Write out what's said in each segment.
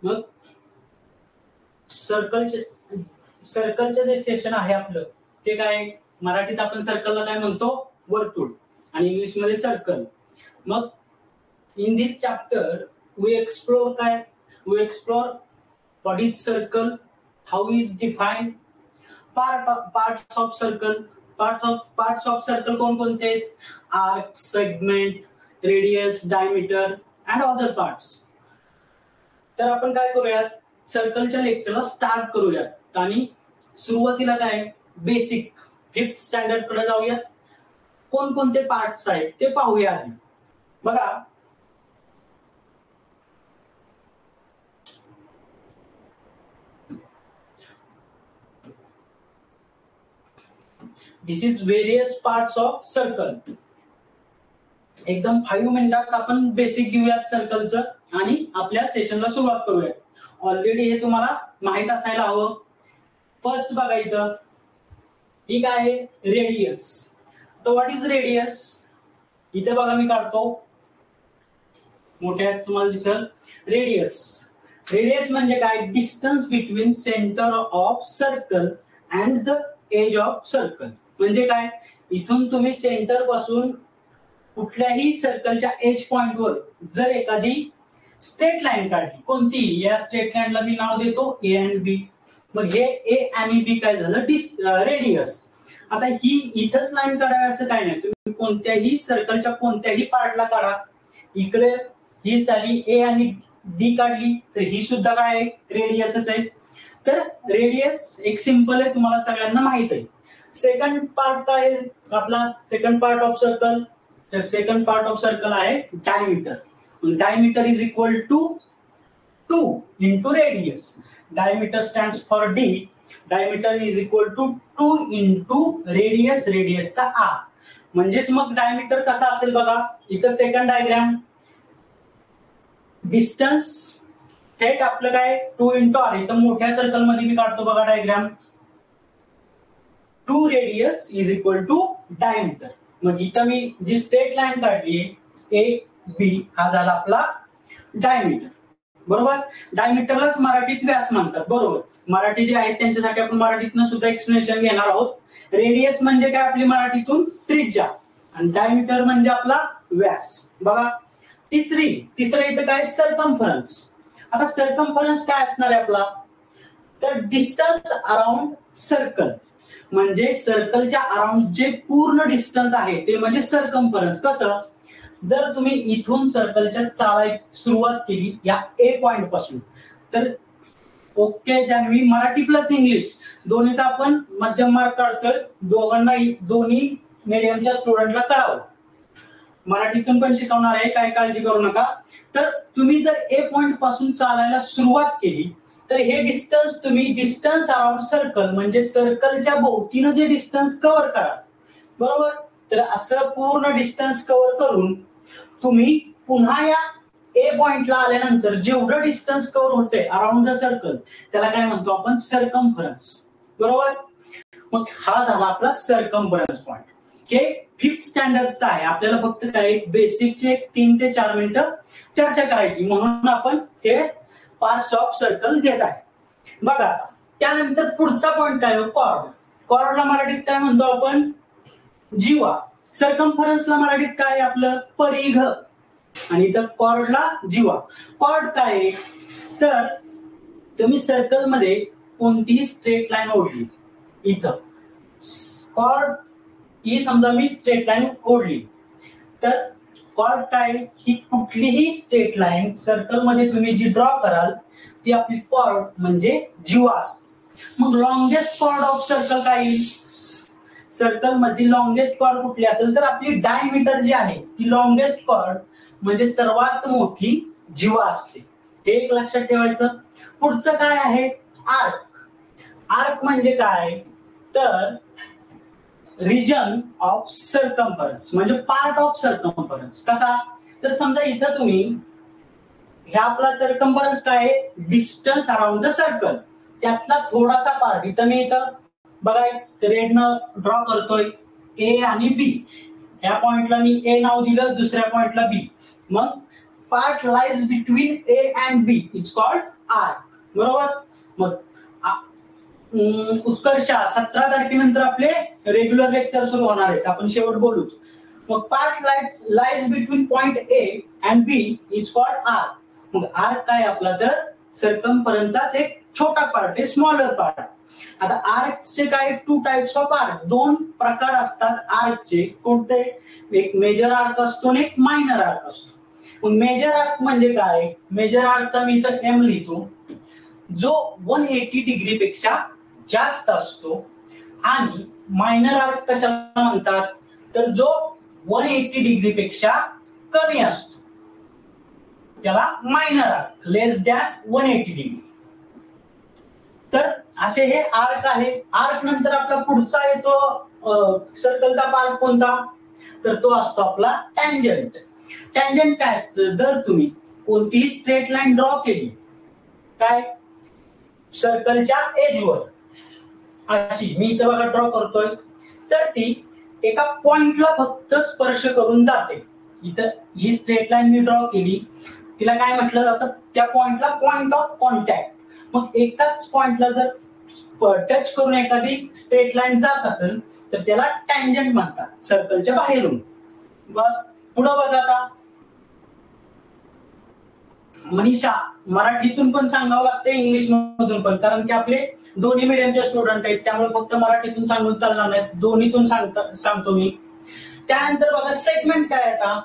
मग सर्कलचं जे सेशन आहे आपलं ते काय, मराठीत आपण सर्कलला काय म्हणतो, वर्तुळ, आणि इंग्लिश मध्ये सर्कल. मग in this chapter we explore what is circle, how is defined, parts of circle. Parts of circle कोणकोणते आहेत? Arc, segment, radius, diameter and other parts. तर आपण काय करूयात, सर्कलच्या लेक्चरला स्टार्ट करूयात आणि सुरुवातीला काय बेसिक 5th स्टँडर्ड कडे जाऊयात. कोणकोणते पार्ट्स आहेत ते पाहूया आधी. बघा, this is various parts of circle. एकदम 5 मिनिटात आपण बेसिक घेऊयात सर्कलचं आणि आपल्या सेशनला सुरुवात करूयात. ऑलरेडी हे तुम्हाला माहित असायला हवं. फर्स्ट बघा इथं, ही काय आहे, रेडियस. तर व्हॉट इज रेडियस, इथे बघा मी काढतो, मोठ्या तुम्हाला दिसल. रेडियस म्हणजे काय, distance between centre of circle and the edge of circle. म्हणजे काय, इथून तुम्ही सेंटर पासून कुठल्याही सर्कलच्या एज पॉइंटवर जर एखादी स्ट्रेट लाईन काढली, कोणती, या स्ट्रेट लाईनला मी नाव देतो ए अँड बी. मग हे ए आणि बी काय झालं, रेडियस. आता ही इथंच लाईन काढावी असं काय नाही, तुम्ही कोणत्याही सर्कलच्या कोणत्याही पार्टला काढा. इकडे ही झाली ए आणि डी काढली तर ही सुद्धा काय आहे, रेडियसच आहे. तर रेडियस एक सिंपल आहे, तुम्हाला सगळ्यांना माहित आहे. सेकंड पार्ट काय आपला, सेकंड पार्ट ऑफ सर्कल, तर सेकंड पार्ट ऑफ सर्कल आहे diameter. Diameter is equal to 2 into radius. Diameter stands for D. Diameter is equal to 2 into radius. Radius चा R. म्हणजेच मग डायमीटर कसा असेल बघा, इथं सेकंड डायग्राम, डिस्टन्स थेट आपलं काय 2 into R. इथं मोठ्या सर्कल मध्ये मी काढतो बघा diagram, 2 radius is equal to diameter. मग इथं मी जी स्ट्रेट लाईन काढली ए बी, हा झाला आपला डायमीटर. बरोबर, डायमीटरलाच मराठीत व्यास म्हणतात. बरोबर, मराठी जे आहेत त्यांच्यासाठी आपण मराठीतनं सुद्धा एक्सप्लेनेशन घेणार आहोत. रेडियस म्हणजे काय आपली मराठीतून त्रिज्या, आणि डायमीटर म्हणजे आपला व्यास. बघा, तिसरं इथं काय, सर्कम्फरन्स. आता सर्कम्फरन्स काय असणार आहे आपला, तर डिस्टन्स अराउंड सर्कल. म्हणजे सर्कलच्या अराउंड जे पूर्ण डिस्टन्स आहे ते म्हणजे सर्कम्फरन्स. कसं, जर तुम्ही इथून सर्कलच्या चालायला सुरुवात केली या ए पॉइंट पासून, तर okay Janhavi, Marathi plus English दोन्हीचा आपण मध्यम मार्क काढतोय. दोन्ही मीडियमच्या स्टुडंटला कळावं, मराठीतून पण शिकवणार आहे, काय काळजी करू नका. तर तुम्ही जर ए पॉइंट पासून चालायला सुरुवात केली तर हे डिस्टन्स तुम्ही डिस्टन्स अराउंड सर्कल म्हणजे सर्कलच्या भोवतीनं जे डिस्टन्स कव्हर करा. बरोबर, तर असं पूर्ण डिस्टन्स कव्हर करून तुम्ही पुन्हा या ए पॉइंटला आल्यानंतर जेवढं डिस्टन्स कव्हर होते अराउंड द सर्कल त्याला काय म्हणतो आपण, सर्कम्फरन्स. बरोबर, मग हा झाला आपला सर्कम्फरन्स पॉइंट. हे 5th स्टँडर्डचा आहे. आपल्याला फक्त काय बेसिकचे 3 ते 4 मिनिटं चर्चा करायची, म्हणून आपण हे पार्ट्स ऑफ सर्कल घेत आहे. बघा, त्यानंतर पुढचा पॉइंट काय, कॉर्ड. कॉर्डला मराठीत काय म्हणतो आपण, जीवा. सर्कम्फरन्सला मराठीत काय आपलं, परिघ, आणि इथं कॉर्डला जीवा. कॉर्ड काय, तर तुम्ही सर्कल मध्ये कोणतीही स्ट्रेट लाईन ओढली, इथं कॉर्ड ही समजा मी स्ट्रेट लाईन ओढली, तर कॉर्ड काय, ही कुठलीही स्ट्रेट लाईन सर्कल मध्ये तुम्ही जी ड्रॉ कराल ती आपली कॉर्ड म्हणजे जीवा असते. मग लॉंगेस्ट कॉर्ड ऑफ सर्कल काय, सर्कल मध्ये लॉंगेस्ट कॉर्ड कुठली असेल तर आपली डायमीटर जी आहे ती लॉंगेस्ट कॉर्ड म्हणजे सर्वात मोठी जीवा असते. हे एक लक्षात ठेवायचं. पुढचं काय आहे, आर्क. आर्क म्हणजे काय, तर रिजन ऑफ सर्कम्फरन्स म्हणजे पार्ट ऑफ सर्कम्फरन्स. कसा, तर समजा इथं तुम्ही ह्या आपला सर्कम्फरन्स काय, डिस्टन्स अराउंड द सर्कल, त्यातला थोडासा पार्ट इथं मी इथं बघा रेडनं ड्रॉ करतोय ए आणि बी. या पॉइंटला मी ए नाव दिलं, दुसऱ्या पॉइंटला बी. मग part lies between A and B is called arc. बरोबर. मग उत्कर्षा 17 तारखेनंतर आपले रेग्युलर लेक्चर सुरू होणार आहेत, आपण शेवट बोलूच. मग part lies between point A and B is called arc. मग आर्क काय आपला तर सर्कम्फरन्सचाच एक छोटा पार्ट आहे, स्मॉलर पार्ट. आता आर्कचे काय टू टाइप्स ऑफ आर्क, दोन प्रकार असतात आर्कचे. कोणते? एक मेजर आर्क असतो आणि एक मायनर आर्क असतो. मग मेजर आर्क म्हणजे काय? मेजर आर्कचा मी इथं एम लिहितो, जो 180 डिग्री पेक्षा जास्त असतो. आणि मायनर आर्क कशाला म्हणतात तर जो 180 डिग्री पेक्षा कमी असतो त्याला मायनर आर्क, लेस दॅन 180 डिग्री. तर असे हे आर्क आहे. आर्क नंतर आपला पुढचा येतो सर्कलचा पार्ट कोणता तर तो असतो आपला टँजंट. टँजंट काय असतं? जर तुम्ही कोणतीही स्ट्रेट लाईन ड्रॉ केली काय सर्कलच्या एजवर, अशी मी इथं बघा ड्रॉ करतोय, तर ती एका पॉइंटला फक्त स्पर्श करून जाते. इथं ही स्ट्रेट लाईन मी ड्रॉ केली, तिला काय म्हटलं जातं? त्या पॉइंटला पॉइंट ऑफ कॉन्टॅक्ट. मग एकाच पॉइंटला जर टच करून एखादी स्ट्रेट लाईन जात असेल तर त्याला टँजंट म्हणतात, सर्कलच्या बाहेरून. पुढे बघा आता मनीषा, मराठीतून पण सांगावं लागतं इंग्लिश मधून पण, कारण की आपले दोन्ही मीडियमचे स्टुडंट आहेत, त्यामुळे फक्त मराठीतून सांगून चालणार नाही, दोन्हीतून सांगतो मी. त्यानंतर बघा सेगमेंट काय? आता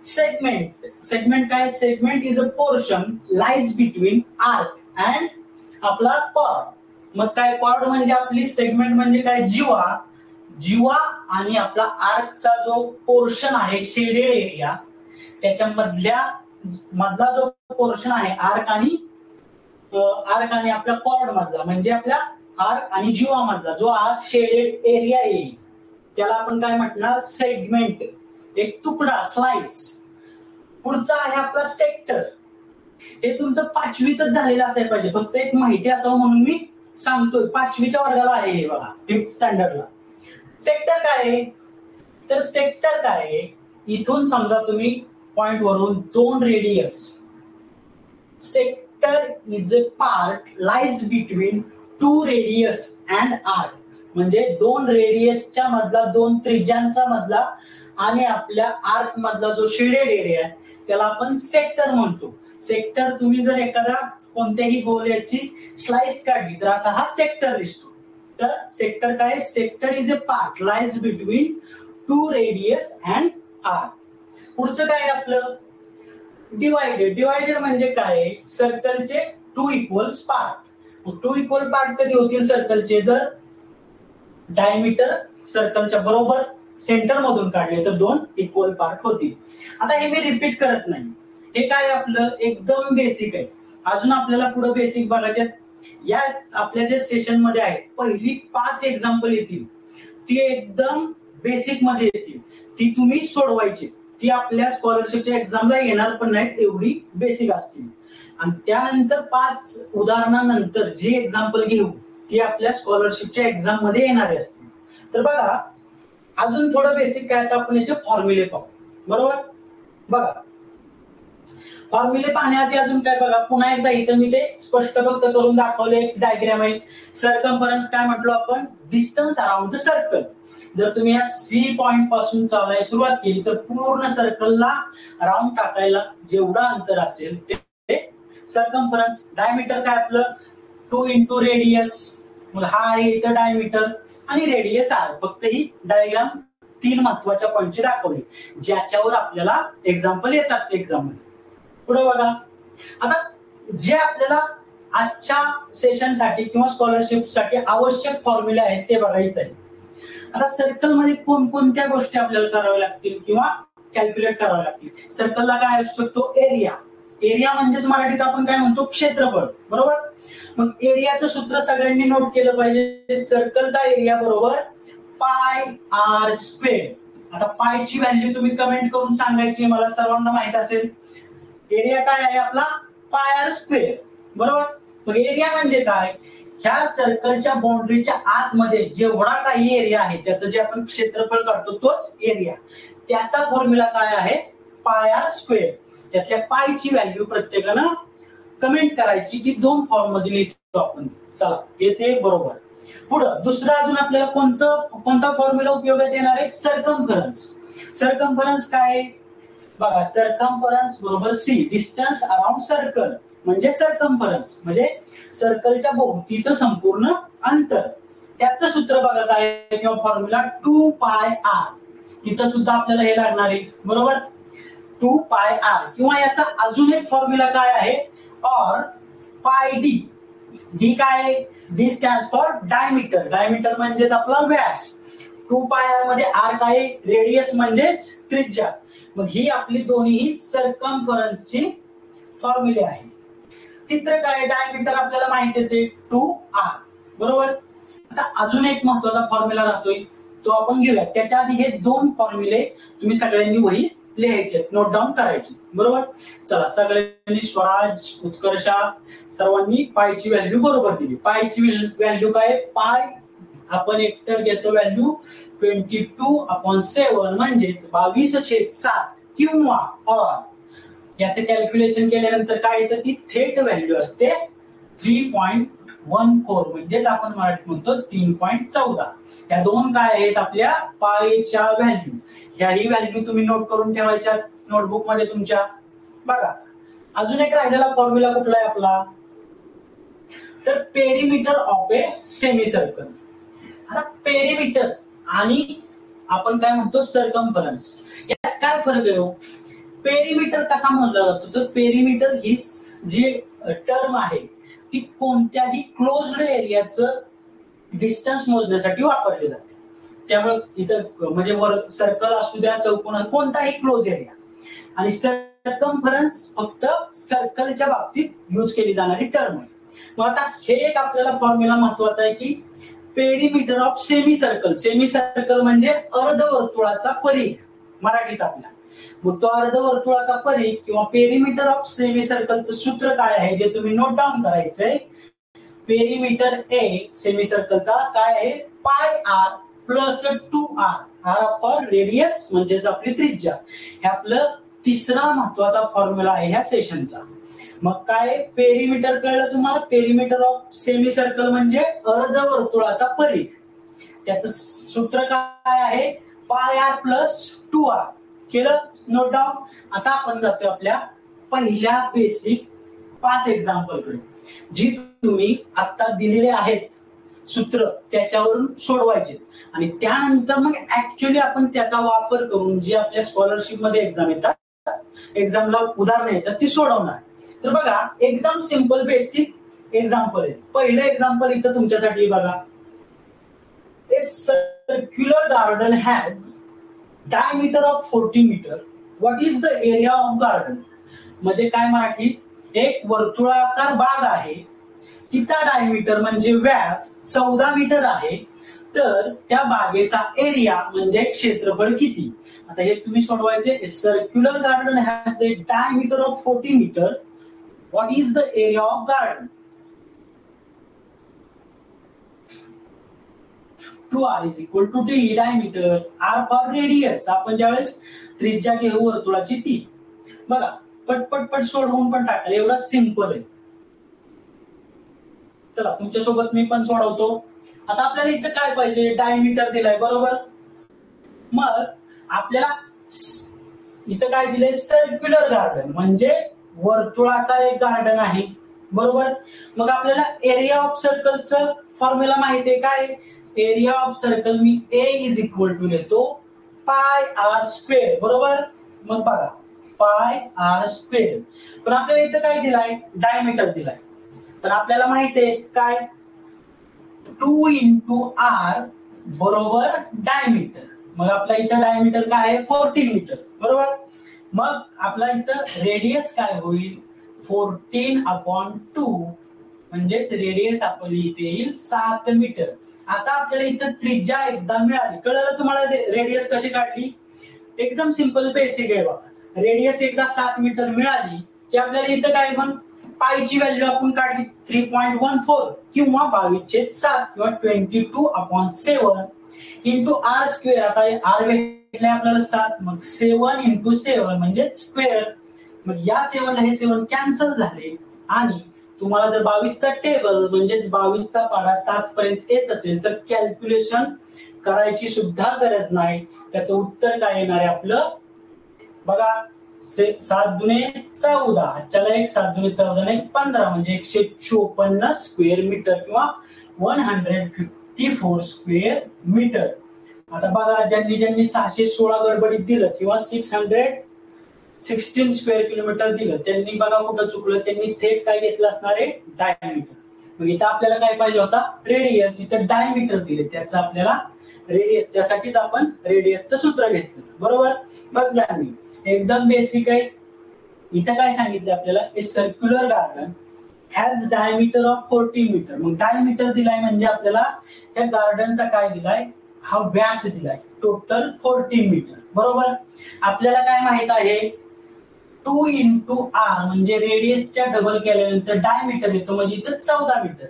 सेगमेंट काय? Segment is a portion lies between arc and आपला कॉर्ड. मग काय कॉर्ड म्हणजे आपली, सेगमेंट म्हणजे काय? जीवा आणि आपला आर्कचा जो पोर्शन आहे शेडेड एरिया, त्याच्या मधला जो पोर्शन आहे आर्क आणि आपल्या कॉर्ड मधला, म्हणजे आपल्या आर्क आणि जीवा मधला जो शेडेड एरिया येईल त्याला आपण काय म्हटणार? सेगमेंट, एक तुकडा, स्लाइस. पुढचा आहे आपला सेक्टर. हे तुमचं 5वीतच झालेलं असायला पाहिजे, फक्त एक माहिती असावं म्हणून मी सांगतोय. 5वीच्या वर्गाला आहे हे बघा, 5th स्टँडर्डला. सेक्टर काय आहे तर सेक्टर काय आहे? इथून समजा तुम्ही पॉइंट वरून 2 radius. Sector is a part lies between 2 radius and arc. म्हणजे 2 रेडियसच्या मधला, 2 त्रिज्यांचा मधला आणि आपल्या आर्क मधला जो शेडेड एरिया आहे त्याला आपण सेक्टर म्हणतो. सेक्टर तुम्ही जर एखाद्या कोणत्याही गोल्याची स्लाइस काढली तर असा हा सेक्टर दिसतो. तर सेक्टर काय? Sector is a part lies between 2 radius and arc. पुढचं काय आपलं? डिवायडेड म्हणजे काय? सर्कलचे 2 इक्वल्स पार्ट. 2 इक्वल पार्ट कधी होतील सर्कलचे? जर डायमीटर सर्कलच्या बरोबर सेंटर मधून काढले तर 2 इक्वल पार्ट होतील. आता हे मी रिपीट करत नाही, हे काय आपलं एकदम बेसिक आहे. अजून आपल्याला पुढे बेसिक बघायचे. या आपल्या जे सेशन मध्ये आहे पहिली 5 एक्झाम्पल येतील, ती एकदम बेसिक मध्ये येतील, ती तुम्ही सोडवायची. ती आपल्या स्कॉलरशिपच्या एक्झामला येणार पण नाहीत, एवढी बेसिक असतील. आणि त्यानंतर 5 उदाहरणानंतर जी एक्झाम्पल घेऊ ती आपल्या स्कॉलरशिपच्या एक्झाम मध्ये येणारे असतील. तर बघा अजून थोडं बेसिक काय, तर आपण याचे फॉर्म्युले पाहू. बरोबर. बघा फॉर्म्युले पाहण्याआधी अजून काय बघा, पुन्हा एकदा इथं मी ते स्पष्ट फक्त करून दाखवले. एक डायग्राम आहे. सर्कम्फरन्स काय म्हटलो आपण? Distance around the circle. जर तुम्ही या सी पॉइंट पासून चालायला सुरुवात केली तर पूर्ण सर्कलला राऊंड टाकायला जेवढा अंतर असेल ते सर्कम्फरन्स. डायमीटर काय आपलं? 2 इंटू रेडियस. मग हा आहे इथं डायमीटर आणि रेडियस आर. फक्त ही डायग्राम 3 महत्वाच्या पॉइंटची दाखवली ज्याच्यावर आपल्याला एक्झाम्पल येतात एक्झाम मध्ये. पुढे बघा आता जे आपल्याला आजच्या सेशन साठी किंवा स्कॉलरशिप साठी आवश्यक फॉर्म्युले आहेत ते बघा इथे. आता सर्कल मध्ये कोणकोणत्या गोष्टी आपल्याला कराव्या लागतील किंवा कॅल्क्युलेट कराव्या लागतील? सर्कलला काय असू शकतो? एरिया. एरिया म्हणजेच मराठीत आपण काय म्हणतो? क्षेत्रफळ. बरोबर. मग एरियाचं सूत्र सगळ्यांनी नोट केलं पाहिजे. सर्कलचा एरिया बरोबर पाय आर स्क्वेअर. आता पायची व्हॅल्यू तुम्ही कमेंट करून सांगायची, मला सर्वांना माहित असेल. एरिया काय आहे आपला? पाय आर स्क्वेअर. बरोबर. मग एरिया म्हणजे काय? ह्या सर्कलच्या बाउंड्रीच्या आतमध्ये जेवढा काही एरिया आहे त्याचं जे आपण क्षेत्रफळ काढतो तोच एरिया. त्याचा फॉर्म्युला काय आहे? Pi r square. त्यातल्या पायची व्हॅल्यू प्रत्येकानं कमेंट करायची ती दोन फॉर्म मध्ये लिहितो आपण. चला येते बरोबर. पुढं दुसरा अजून आपल्याला कोणता फॉर्म्युला उपयोगात येणार आहे? सर्कमफरन्स. सर्कमफरन्स काय बघा, सर्कमफरन्स बरोबर सी, डिस्टन्स अराउंड सर्कल म्हणजे सर्कमफरन्स म्हणजे सर्कलच्या भोवतीचं संपूर्ण अंतर. त्याचं सूत्र बघा काय किंवा फॉर्म्युला 2 पाय आर. तिथं सुद्धा आपल्याला हे लागणार आहे बरोबर, 2 पाय आर. किंवा याचा अजून एक फॉर्म्युला काय आहे, और पाय डी. डी काय, D stands for diameter. Diameter म्हणजेच आपला व्यास. 2 पाय आर मध्ये आर काय, रेडियस म्हणजेच त्रिज्या. मग ही आपली दोन्ही सर्कमफरन्सची फॉर्म्युले आहे. तिसरं काय, डायमीटर आपल्याला माहितीच आहे 2r बरोबर. आता अजून एक महत्वाचा फॉर्म्युला राहतोय, तो आपण घेऊया. त्याच्या आधी हे दोन फॉर्म्युले तुम्ही सगळ्यांनी वही लिहायचे, नोट डाऊन करायचे बरोबर. चला सगळ्यांनी स्वराज, उत्कर्षा सर्वांनी पायची व्हॅल्यू बरोबर दिली. पायची व्हॅल्यू काय, पाय आपण एकतर घेतो व्हॅल्यू 22/7 म्हणजेच 22/7 किंवा और याचे कॅल्क्युलेशन केल्यानंतर काय येतं, ती थेट व्हॅल्यू असते 3.14 म्हणजेच आपण मराठीत म्हणतो 3.14. या दोन काय आहेत आपल्या पायच्या व्हॅल्यू. ह्याही व्हॅल्यू तुम्ही नोट करून ठेवायच्या नोटबुक मध्ये तुमच्या. बघा अजून एक राहिलेला फॉर्म्युला कुठला आहे आपला, तर perimeter of a semi circle. आता पेरिमीटर आणि आपण काय म्हणतो सर्कमफरन्स, यात काय फरक आहे? पेरिमीटर कसा मोजला जातो, तर पेरिमीटर ही जी टर्म आहे ती कोणत्याही क्लोज्ड एरियाचं डिस्टन्स मोजण्यासाठी वापरली जाते. त्यामुळे इथं म्हणजे वर सर्कल असू द्या, चौकोन, कोणताही क्लोज एरिया. आणि सर्कमफरन्स फक्त सर्कलच्या बाबतीत यूज केली जाणारी टर्म आहे. मग आता हे एक आपल्याला फॉर्म्युला महत्वाचा आहे की perimeter of semi circle. Semi circle म्हणजे अर्धवर्तुळाचा परिघ मराठीत आपला. मग तो अर्धवर्तुळाचा परिघ किंवा पेरिमीटर ऑफ सेमी सर्कलचं सूत्र काय आहे जे तुम्ही नोट डाऊन करायचंय. पेरिमीटर ए सेमी सर्कलचा काय आहे, pi r plus 2r. R for radius म्हणजेच आपली त्रिज्या. हे आपलं तिसरा महत्वाचा फॉर्म्युला आहे ह्या सेशनचा. मग काय, पेरिमीटर कळलं तुम्हाला. पेरिमीटर ऑफ सेमी सर्कल म्हणजे अर्धवर्तुळाचा परिघ. त्याचं सूत्र काय आहे, पाय आर प्लस 2r. केलं नोट डाऊन. आता आपण जातोय आपल्या पहिल्या बेसिक 5 एक्झाम्पल कडे, जी तुम्ही आता दिलेले आहेत सूत्र त्याच्यावरून सोडवायचे. आणि त्यानंतर मग ऍक्च्युअली आपण त्याचा वापर करून जी आपल्या स्कॉलरशिप मध्ये एक्झाम येतात, एक्झामला उदाहरणं येतात ती सोडवणार. तर बघा एकदम सिंपल बेसिक एक्झाम्पल आहे. पहिलं एक्झाम्पल इथं तुमच्यासाठी बघा, a circular garden has diameter of 40 metre. What is the area of garden. म्हणजे काय मराठीत, एक वर्तुळाकार बाग आहे, तिचा डायमीटर म्हणजे व्यास 14 मीटर आहे, तर त्या बागेचा एरिया म्हणजे क्षेत्रफळ किती. आता हे तुम्ही सोडवायचे. Circular garden has a diameter of 40 metre. What is the area of garden. 2r is equal to d diameter, r for radius. आपण ज्यावेळेस त्रिज्या घेऊ वर्तुळाची ती. बघा पटपट सोडवून पण टाकाल, एवढा सिंपल आहे. चला तुमच्यासोबत मी पण सोडवतो. आता आपल्याला इथं काय पाहिजे, डायमीटर दिलाय बरोबर. मग आपल्याला इथं काय दिलंय, सर्क्युलर गार्डन म्हणजे वर्तुळाकार एक गार्डन आहे बरोबर. मग आपल्याला एरिया ऑफ सर्कलचं फॉर्म्युला माहिती आहे काय, एरिया ऑफ सर्कल मी ए इज इक्वल टू लेतो पाय आर स्क्वेअर बरोबर. मग बघा पाय आर स्क्वेअर. पण आपल्याला इथं काय दिलाय, डायमीटर दिलाय. पण आपल्याला माहिती आहे काय, 2 into r बरोबर डायमीटर. मग आपला इथं डायमीटर काय आहे, 14 मीटर बरोबर. मग आपला इथं रेडियस काय होईल, 14/2 म्हणजेच रेडियस आपली इथे येईल 7 मीटर. आता आपल्याला इथं त्रिज्या एकदा मिळाली. कळलं तुम्हाला रेडियस कशी काढली, एकदम सिंपल बेसिक आहे बघा. रेडियस एकदा 7 मीटर मिळाली की आपल्याला इथं काय, मग पायची व्हॅल्यू आपण काढली 3.14 किंवा 22/7 किंवा 22/7 इंटू आर स्क्वेअर. आता आर भेटले आपल्याला 7, मग 7 into 7 म्हणजे स्क्वेअर. मग या 7 ला हे 7 कॅन्सल झाले. आणि तुम्हाला जर 22चा टेबल म्हणजेच 22चा पाढा 7 पर्यंत येत असेल तर कॅल्क्युलेशन करायची सुद्धा गरज नाही. त्याचं उत्तर काय येणार आहे आपलं बघा 7 दुने 14, चला एक 7 दुने 14 ने 15 म्हणजे 154 स्क्वेअर मीटर किंवा 154 स्क्वेअर मीटर. आता बघा ज्यांनी 616 गडबडीत दिलं किंवा 616 स्क्वेअर किलोमीटर दिलं त्यांनी बघा कुठं चुकलं, त्यांनी थेट काय घेतलं असणार आहे डायमीटर. मग इथं आपल्याला काय पाहिजे होता रेडियस, इथं डायमीटर दिले त्याचं आपल्याला रेडियस, त्यासाठीच आपण रेडियसचं सूत्र घेतलं बरोबर. बघ ज्यांनी एकदम बेसिक आहे. इथं काय सांगितलं आपल्याला a circular garden has diameter of 40 metre. मग डायमीटर दिलाय म्हणजे आपल्याला या गार्डनचा काय दिलाय हा व्यास दिलाय टोटल 40 मीटर बरोबर. आपल्याला काय माहित आहे 2 इंटू आर म्हणजे रेडियसच्या डबल केल्यानंतर डायमीटर येतो म्हणजे इथं 14 मीटर.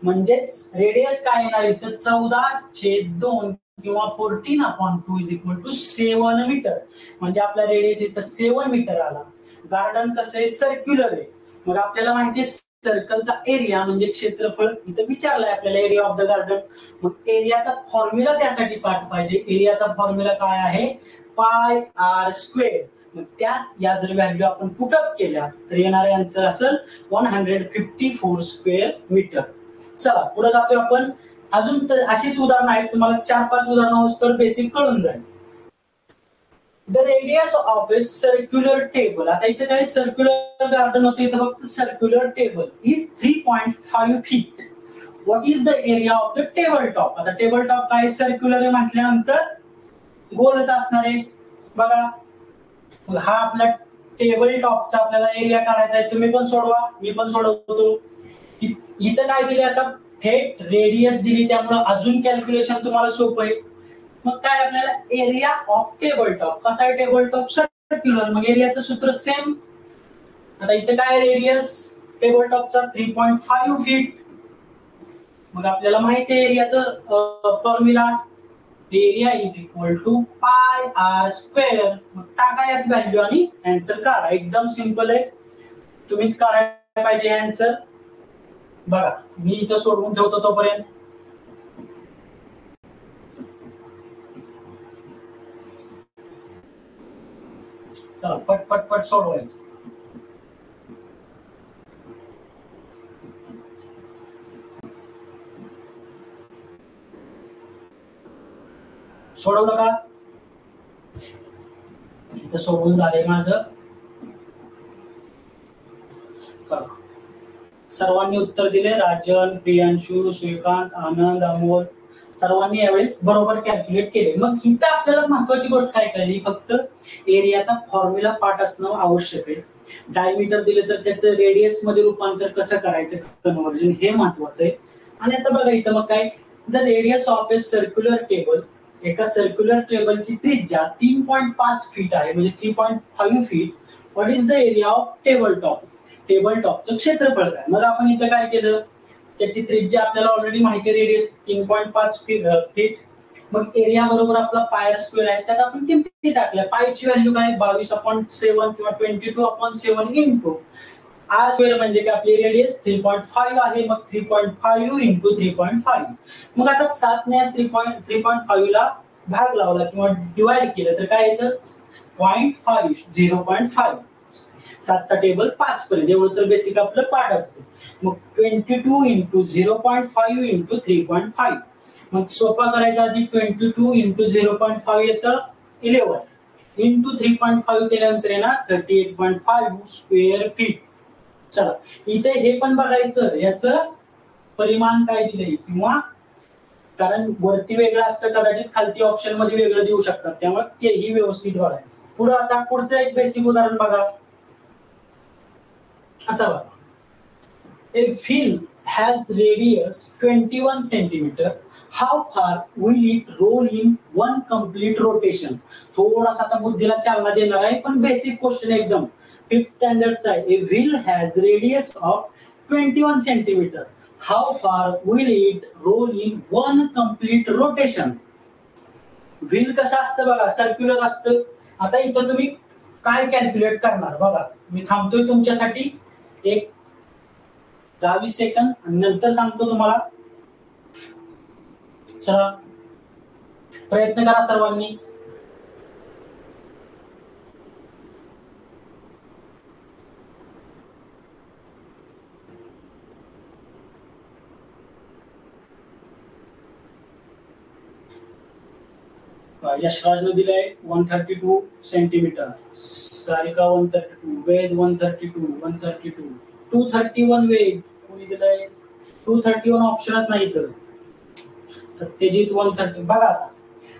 म्हणजेच रेडियस काय येणार इथं 14/2 किंवा 14/2 इज इक्वल टू 7 मीटर. म्हणजे आपला रेडियस इथं 7 मीटर आला. गार्डन कसं आहे सर्क्युलर आहे. मग आपल्याला माहिती आहे सर्कलचा एरिया म्हणजे क्षेत्रफळ इथं विचारलंय आपल्याला एरिया ऑफ द गार्डन. मग एरियाचा फॉर्म्युला त्यासाठी पाठ पाहिजे. एरियाचा फॉर्म्युला काय आहे पाय आर स्क्वेअर. मग त्यात या जर व्हॅल्यू आपण पुटअप केल्या तर येणारे आन्सर असेल 154 स्क्वेअर मीटर. चला पुढे जातोय आपण. अजून तर अशीच उदाहरणं आहेत, तुम्हाला 4-5 उदाहरणं तर बेसिक कळून जाईल. The radius of a circular table. आता इथे काय सर्क्युलर गार्डन होते इथं फक्त circular table is 3.5 feet. What is the area of the table top. आता टेबल टॉप काय सर्क्युलर आहे म्हटल्यानंतर गोलच असणार आहे बघा. हा आपला टेबल टॉपचा आपल्याला एरिया काढायचा आहे. तुम्ही पण सोडवा मी पण सोडवतो. इथं काय दिले आता थेट रेडियस दिली त्यामुळे अजून कॅल्क्युलेशन तुम्हाला सोपं आहे. मग काय आपल्याला एरिया ऑफ टेबल टॉप कसा आहे टेबल टॉप सर्क्युलर मग एरियाचं सूत्र सेम. आता इथे काय रेडियस टेबल टॉपचा 3.5 फीट. मग आपल्याला माहिती आहे एरियाचं formula area is equal to pi r square. मग टाका यात व्हॅल्यू आणि आन्सर काढा. एकदम सिंपल आहे, तुम्हीच काढायला पाहिजे आन्सर. बघा मी इथं सोडवून ठेवतो तोपर्यंत. चला पट सोडवायचं. सोडवलं का इथं सोडवून झालंय माझं. सर्वांनी उत्तर दिले. राजन, प्रियांशु, श्रीकांत, आनंद, अमोल सर्वांनी यावेळेस बरोबर कॅल्क्युलेट केले. मग इथं आपल्याला महत्वाची गोष्ट काय कळली फक्त एरियाचा फॉर्म्युला पाठ असणं आवश्यक आहे. डायमीटर दिले तर त्याचं रेडियस मध्ये रूपांतर कसं करायचं कन्व्हर्जन हे महत्वाचं आहे. आणि आता बघा इथं मग काय the radius of a circular table. एका सर्क्युलर टेबलची त्रिज्या 3.5 फीट आहे म्हणजे 3.5 feet. What is the area of table top. Table टॉपचं क्षेत्रफळ काय. मग आपण इथं काय केलं त्याची त्रिज्या आपल्याला ऑलरेडी माहिती आहे रेडियस 3.5 फीट. मग एरिया बरोबर आपला पाय स्क्वेअर आहे त्यात आपण किती टाकल्या पायची व्हॅल्यू काय 22/7 किंवा 22/7 इंटू आर स्क्वेअर म्हणजे काय आपली रेडियस 3.5 आहे. मग 3.5 इंटू 3.5. मग आता 7 ने 3.5 ला भाग लावला किंवा डिवाइड केलं तर काय येतं 0.5. 7चा टेबल 5 पर्यंत एवढं तर बेसिक आपलं पाठ असते. मग 22 इंटू 0.5 इंटू 3.5. मग सोपा करायचा आधी 22 इंटू 0.5 येतं 11 इंटू 3.5 केल्यानंतर येणार 38.5 स्क्वेअर फीट. चला इथे हे पण बघायचं याचं परिमाण काय दिलंय किंवा कारण वरती वेगळं असतं कदाचित खालती ऑप्शन मध्ये वेगळं देऊ शकतात त्यामुळे तेही व्यवस्थित बघायचं. पुढे आता पुढचं एक बेसिक उदाहरण बघा. आता बघा a wheel has radius 21 centimeter. How far will it roll in one complete rotation. थोडासा आता बुद्धीला चालना देणार आहे पण बेसिक क्वेश्चन एकदम 5th स्टँडर्डचा आहे. A wheel has radius of 21 centimeter. How far will it roll in one complete rotation. Wheel कसं असतं बघा सर्क्युलर असतं. आता इथं तुम्ही काय कॅल्क्युलेट करणार बघा मी थांबतोय तुमच्यासाठी. एक 10-20 सेकंद आणि नंतर सांगतो तुम्हाला. चला प्रयत्न करा सर्वांनी. यशराजने दिलंय 132 सेंटीमीटर, सारिका 132, वेद 132, 132, 231 वेद कोणी दिलंय, 231 ऑप्शनच नाही तर. सत्यजित 130. बघा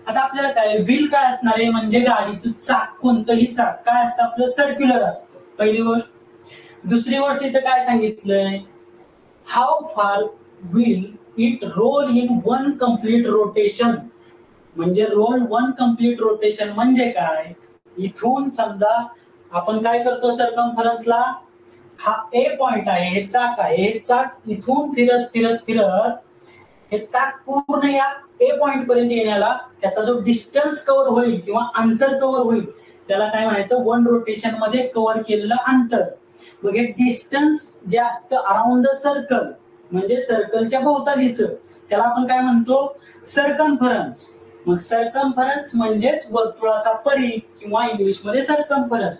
आता आपल्याला काय व्हील काय असणार आहे, म्हणजे गाडीचं चाक, कोणतंही चाक काय असतं आपलं, सर्क्युलर असतं, पहिली गोष्ट. दुसरी गोष्ट इथं काय सांगितलंय, how far will it roll in one complete rotation. म्हणजे रोल वन कम्प्लीट रोटेशन म्हणजे काय, इथून समजा आपण काय करतो सर्कम्फरन्सला, हा ए पॉइंट आहे, हे चाक आहे, हे चाक इथून फिरत फिरत फिरत हे चाक पूर्ण या ए पॉइंट पर्यंत येण्याला त्याचा जो डिस्टन्स कव्हर होईल किंवा अंतर कव्हर होईल त्याला काय म्हणायचं, वन रोटेशन मध्ये कव्हर केलेलं अंतर. मग हे डिस्टन्स जे असतं अराउंड द सर्कल म्हणजे सर्कलच्या भोवतालीचं, त्याला आपण काय म्हणतो, सर्कम्फरन्स. मग सर्कम्फरन्स म्हणजेच वर्तुळाचा परिघ किंवा इंग्लिश मध्ये सर्कम्फरन्स.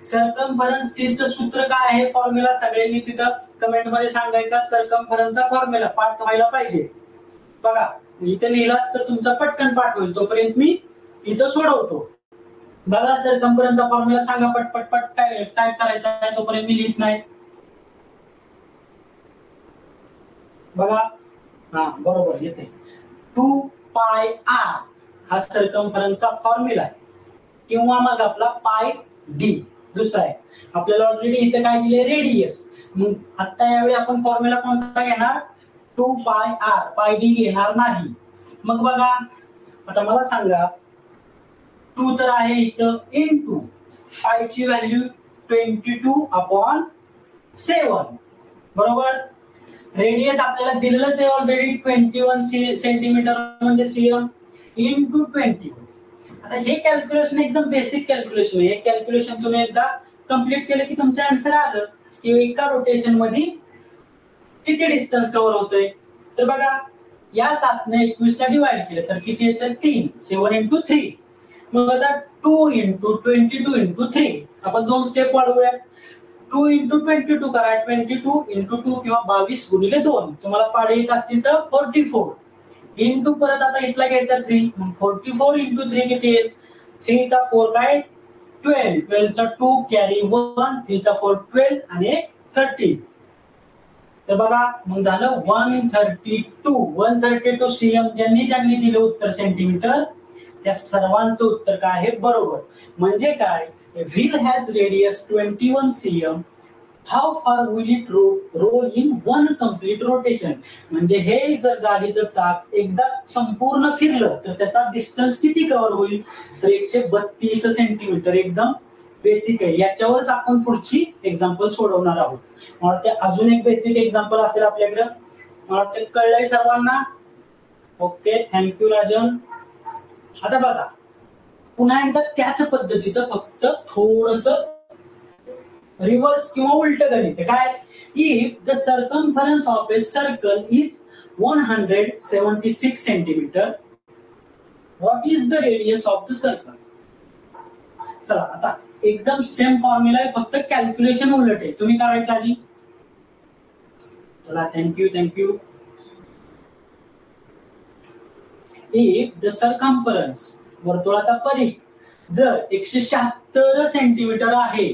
सर्कम्फरन्स चं सूत्र काय आहे, फॉर्म्युला सगळ्यांनी तिथं कमेंट मध्ये सांगायचा. सर्कम्फरन्सचा फॉर्म्युला पाठ व्हायला पाहिजे. बघा इथे लिहिला तर तुमचा पटकन पाठ होईल, तोपर्यंत मी इथं सोडवतो. बघा सर्कम्फरन्सचा फॉर्म्युला सांगा, पटपट टाइप करायचा आहे, तोपर्यंत मी लिहित नाही. बघा हा बरोबर येते, 2πr हा सर्कम्फरन्सचा फॉर्म्युला आहे, किंवा मग आपला पाय डी दुसरा आहे. आपल्याला ऑलरेडी इथे काय दिले, रेडियस. मग आता यावेळी आपण फॉर्म्युला कोणता घेणार, 2πr, पाय डी घेणार नाही. मग बघा आता मला सांगा, 2 तर आहे इथं, इनटू पायची व्हॅल्यू 22/7 बरोबर. रेडियस आपल्याला दिलेलंच आहे ऑलरेडी 21 सेंटीमीटर म्हणजे सीएम इंटू 20. आता हे कॅल्क्युलेशन एकदम बेसिक कॅल्क्युलेशन आहे. हे कॅल्क्युलेशन तुम्ही एकदा कंप्लीट केलं की तुमचं आन्सर आलं की एका रोटेशन मध्ये किती डिस्टन्स कव्हर होतोय. तर बघा या 7ने 21 ला डिवाइड केलं तर किती येतं, 3. 7 इंटू 3. मग आता 2 इंटू 22 इंटू 3 आपण 2 स्टेप वाढवूया. 2 इंटू 22 करा, 22 इंटू 2 किंवा 22 गुणिले 2. तुम्हाला पाडे येत असतील तर 44 इंटू परत आता इथला घ्यायचा 3. 44 इंटू 3 किती येईल, 3 चा 4 काय 12, 12 चा 2 कॅरी 1, 3 चा 4 12 आणि 13. तर बघा मग झालं 132 सीएम. ज्यांनी ज्यांनी दिलं उत्तर सेंटीमीटर त्या सर्वांचं उत्तर काय आहे बरोबर. म्हणजे काय, wheel has radius 21 cm, how far will it roll in one complete rotation. म्हणजे हे जर गाडीचं चाक एकदा संपूर्ण फिरलं तर त्याचा डिस्टन्स किती कव्हर होईल, तर 132 सेंटीमीटर. एकदम बेसिक आहे, याच्यावरच आपण पुढची एक्झाम्पल सोडवणार आहोत. मला ते अजून एक बेसिक एक्झाम्पल असेल आपल्याकडे, मला ते कळलंय सर्वांना. Okay, thank you Rajan. आता बघा पुन्हा एकदा त्याच पद्धतीचं फक्त थोडस रिव्हर्स किंवा उलट गणित. काय, if the circumference of a circle is 176 centimetre, what is the radius of the circle. चला आता एकदम सेम फॉर्म्युला आहे, फक्त कॅल्क्युलेशन उलट आहे. तुम्ही काढायचं आधी. चला थँक्यू. इफ द सर्कम्फरन्स वर्तुळाचा परिघ जर 176 सेंटीमीटर आहे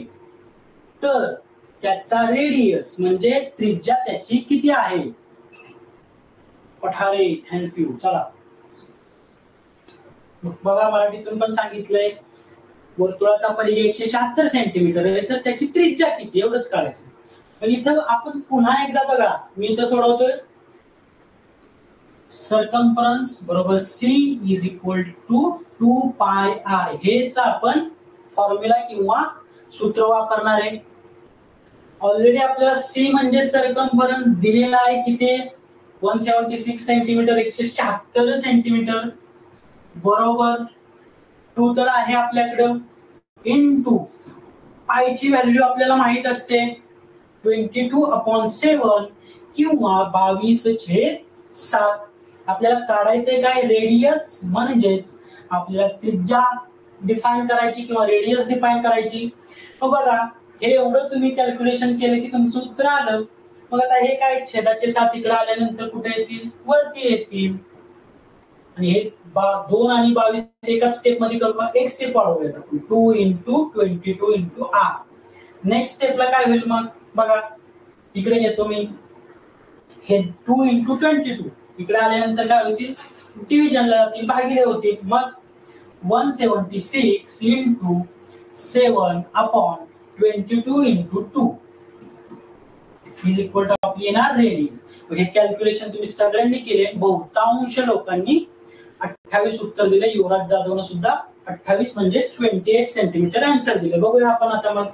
तर त्याचा रेडियस म्हणजे त्रिज्या त्याची किती आहे. पठारे थँक्यू. चला बघा मराठीतून पण सांगितलंय, वर्तुळाचा परिघ 176 सेंटीमीटर आहे तर त्याची त्रिज्या किती, एवढंच काढायचं. मग इथं आपण पुन्हा एकदा बघा, मी इथं सोडवतोय. सर्कम्फरन्स बरोबर C is equal to 2πr, हेच आपण फॉर्म्युला किंवा सूत्र वापरणार आहे. ऑलरेडी आपल्याला सी म्हणजे सर्कम्फरन्स दिलेला आहे किती, 176 सेंटीमीटर, 176 सेंटीमीटर बरोबर. 2 तर आहे आपल्याकडं, इनटू पायची व्हॅल्यू आपल्याला माहित असते 22/7 किंवा 22/7. आपल्याला काढायचंय काय, रेडियस म्हणजेच आपल्याला त्रिज्या डिफाईन करायची किंवा रेडियस डिफाईन करायची. मग बघा हे एवढं तुम्ही कॅल्क्युलेशन केलं की तुमचं उत्तर आलं. मग आता हे काय, छेदाचे 7 इकडे आल्यानंतर कुठे येतील, वरती येतील. आणि हे 2 आणि 22 एकाच स्टेप मध्ये करू का, एक स्टेप वाढवूयात आपण. 2 × 22 × r. नेक्स्ट स्टेपला काय होईल मग बघा, इकडे येतो मी, हे 2 × 22 इकडे आल्यानंतर काय होतील, डिव्हिजनला जातील, भागिले होतील. मग 176 × 7/22 × 2 इज इक्वल टू आपली येणार रेडियस. हे कॅल्क्युलेशन तुम्ही सगळ्यांनी केले, बहुतांश लोकांनी 28 उत्तर दिले. युवराज जाधवनं सुद्धा 28 म्हणजे 28 सेंटीमीटर आन्सर दिले. बघूया आपण आता. मग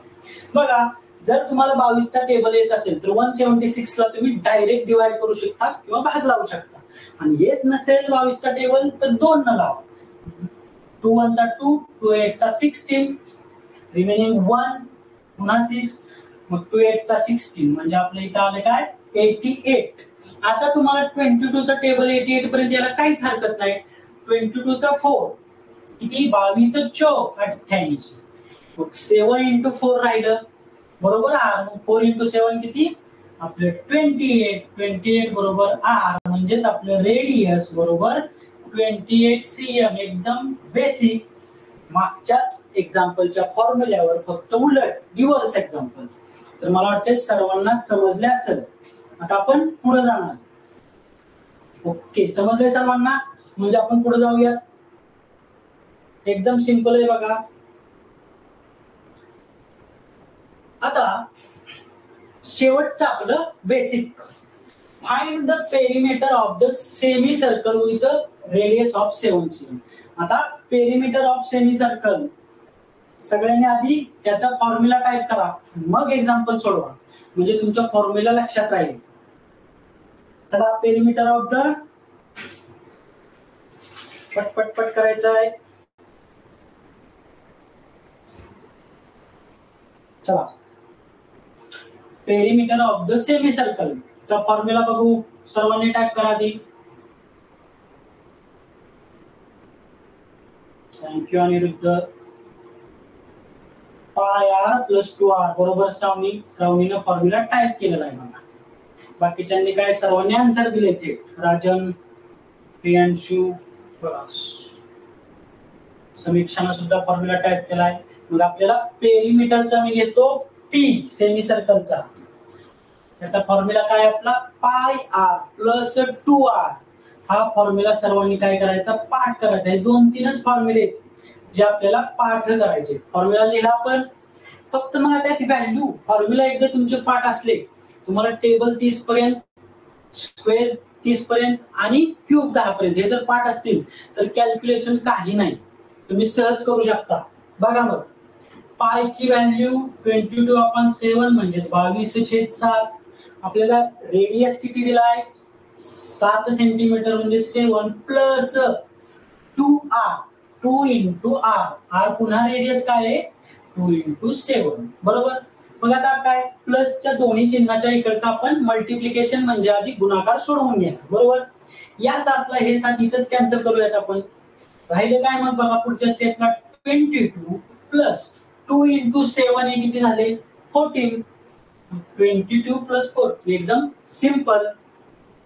बघा, जर तुम्हाला 22 चा टेबल येत असेल तर 176 ला तुम्ही डायरेक्ट डिवाइड करू शकता किंवा भाग लावू शकता. आणि येत नसेल 22 चा टेबल तर 2 न लावा. 2 1 चा 2, 2 8 चा 16, रिमेनिंग 1 पुन्हा 6, मग 2 8 चा 16 म्हणजे आपल्या इथं आले काय, 88. आता तुम्हाला 22 चा टेबल 88 पर्यंत यायला काहीच हरकत नाही. 22 चा 4 किती, 22 चौक 88. मग 7 × 4 राहिलं बरोबर r. मग 4 × 7 किती, आपले 28. 28 बरोबर r म्हणजेच आपलं रेडियस बरोबर 28 cm. एकदम बेसिक, मागच्याच एक्झाम्पलच्या फॉर्म्युल्यावर फक्त उलट, रिव्हर्स एक्झाम्पल. तर मला वाटतं सर्वांना समजले असेल. आता आपण पुढे जाणार. ओके, समजले सर्वांना, म्हणजे आपण पुढे जाऊया. एकदम सिंपल आहे बघा. आता शेवटचं आपलं basic, find the perimeter of the semi circle with radius of 7 cm. आता पेरिमीटर ऑफ सेमी सर्कल सगळ्यांनी आधी त्याचा फॉर्म्युला टाइप करा, मग एक्झाम्पल सोडवा, म्हणजे तुमचा फॉर्म्युला लक्षात राहील. चला, पेरिमीटर ऑफ द, पटपट करायचं आहे. चला, perimeter of the semi circle चा फॉर्म्युला बघू. सर्वांनी टाइप करा आधी. थँक्यू अनिरुद्ध. पाय r + 2r बरोबर श्रावणीनं फॉर्म्युला टाइप केलेला आहे बघा. बाकीच्यांनी काय, सर्वांनी आन्सर दिले ते. राजन, प्रियांशू, समीक्षानं सुद्धा फॉर्म्युला टाइप केलाय. मग आपल्याला पेरिमीटरचा मी घेतो p, सेमी सर्कलचा. त्याचा फॉर्म्युला काय आपला, पाय r + 2r. हा फॉर्म्युला सर्वांनी काय करायचा, पाठ करायचा. हे 2-3च फॉर्म्युले जे आपल्याला पाठ करायचे. फॉर्म्युला लिहिला आपण, फक्त मग त्यात व्हॅल्यू, फॉर्म्युला एकदा तुमचे पाठ असले, तुम्हाला टेबल 30 पर्यंत, स्क्वेअर 30 पर्यंत आणि क्यूब 10 पर्यंत हे जर पाठ असतील तर कॅल्क्युलेशन काही नाही, तुम्ही सहज करू शकता. बघा मग, पायची व्हॅल्यू 22/7 म्हणजे 22/7. आपल्याला रेडियस किती दिलाय, 7 सेंटीमीटर म्हणजे 7 प्लस 2r, 2 × r. r पुन्हा रेडियस काय आहे, 2 × 7 बरोबर. मग आता काय, प्लसच्या दोन्ही चिन्हाच्या इकडचा आपण मल्टिप्लिकेशन म्हणजे आधी गुणाकार सोडवून घ्या बरोबर. या 7 ला हे 7 इथंच कॅन्सल करूयात आपण. राहिले काय मग बघा पुढच्या स्टेपला, 22 + 2 × 7 हे किती झाले, 14. 22 + 4 एकदम सिंपल.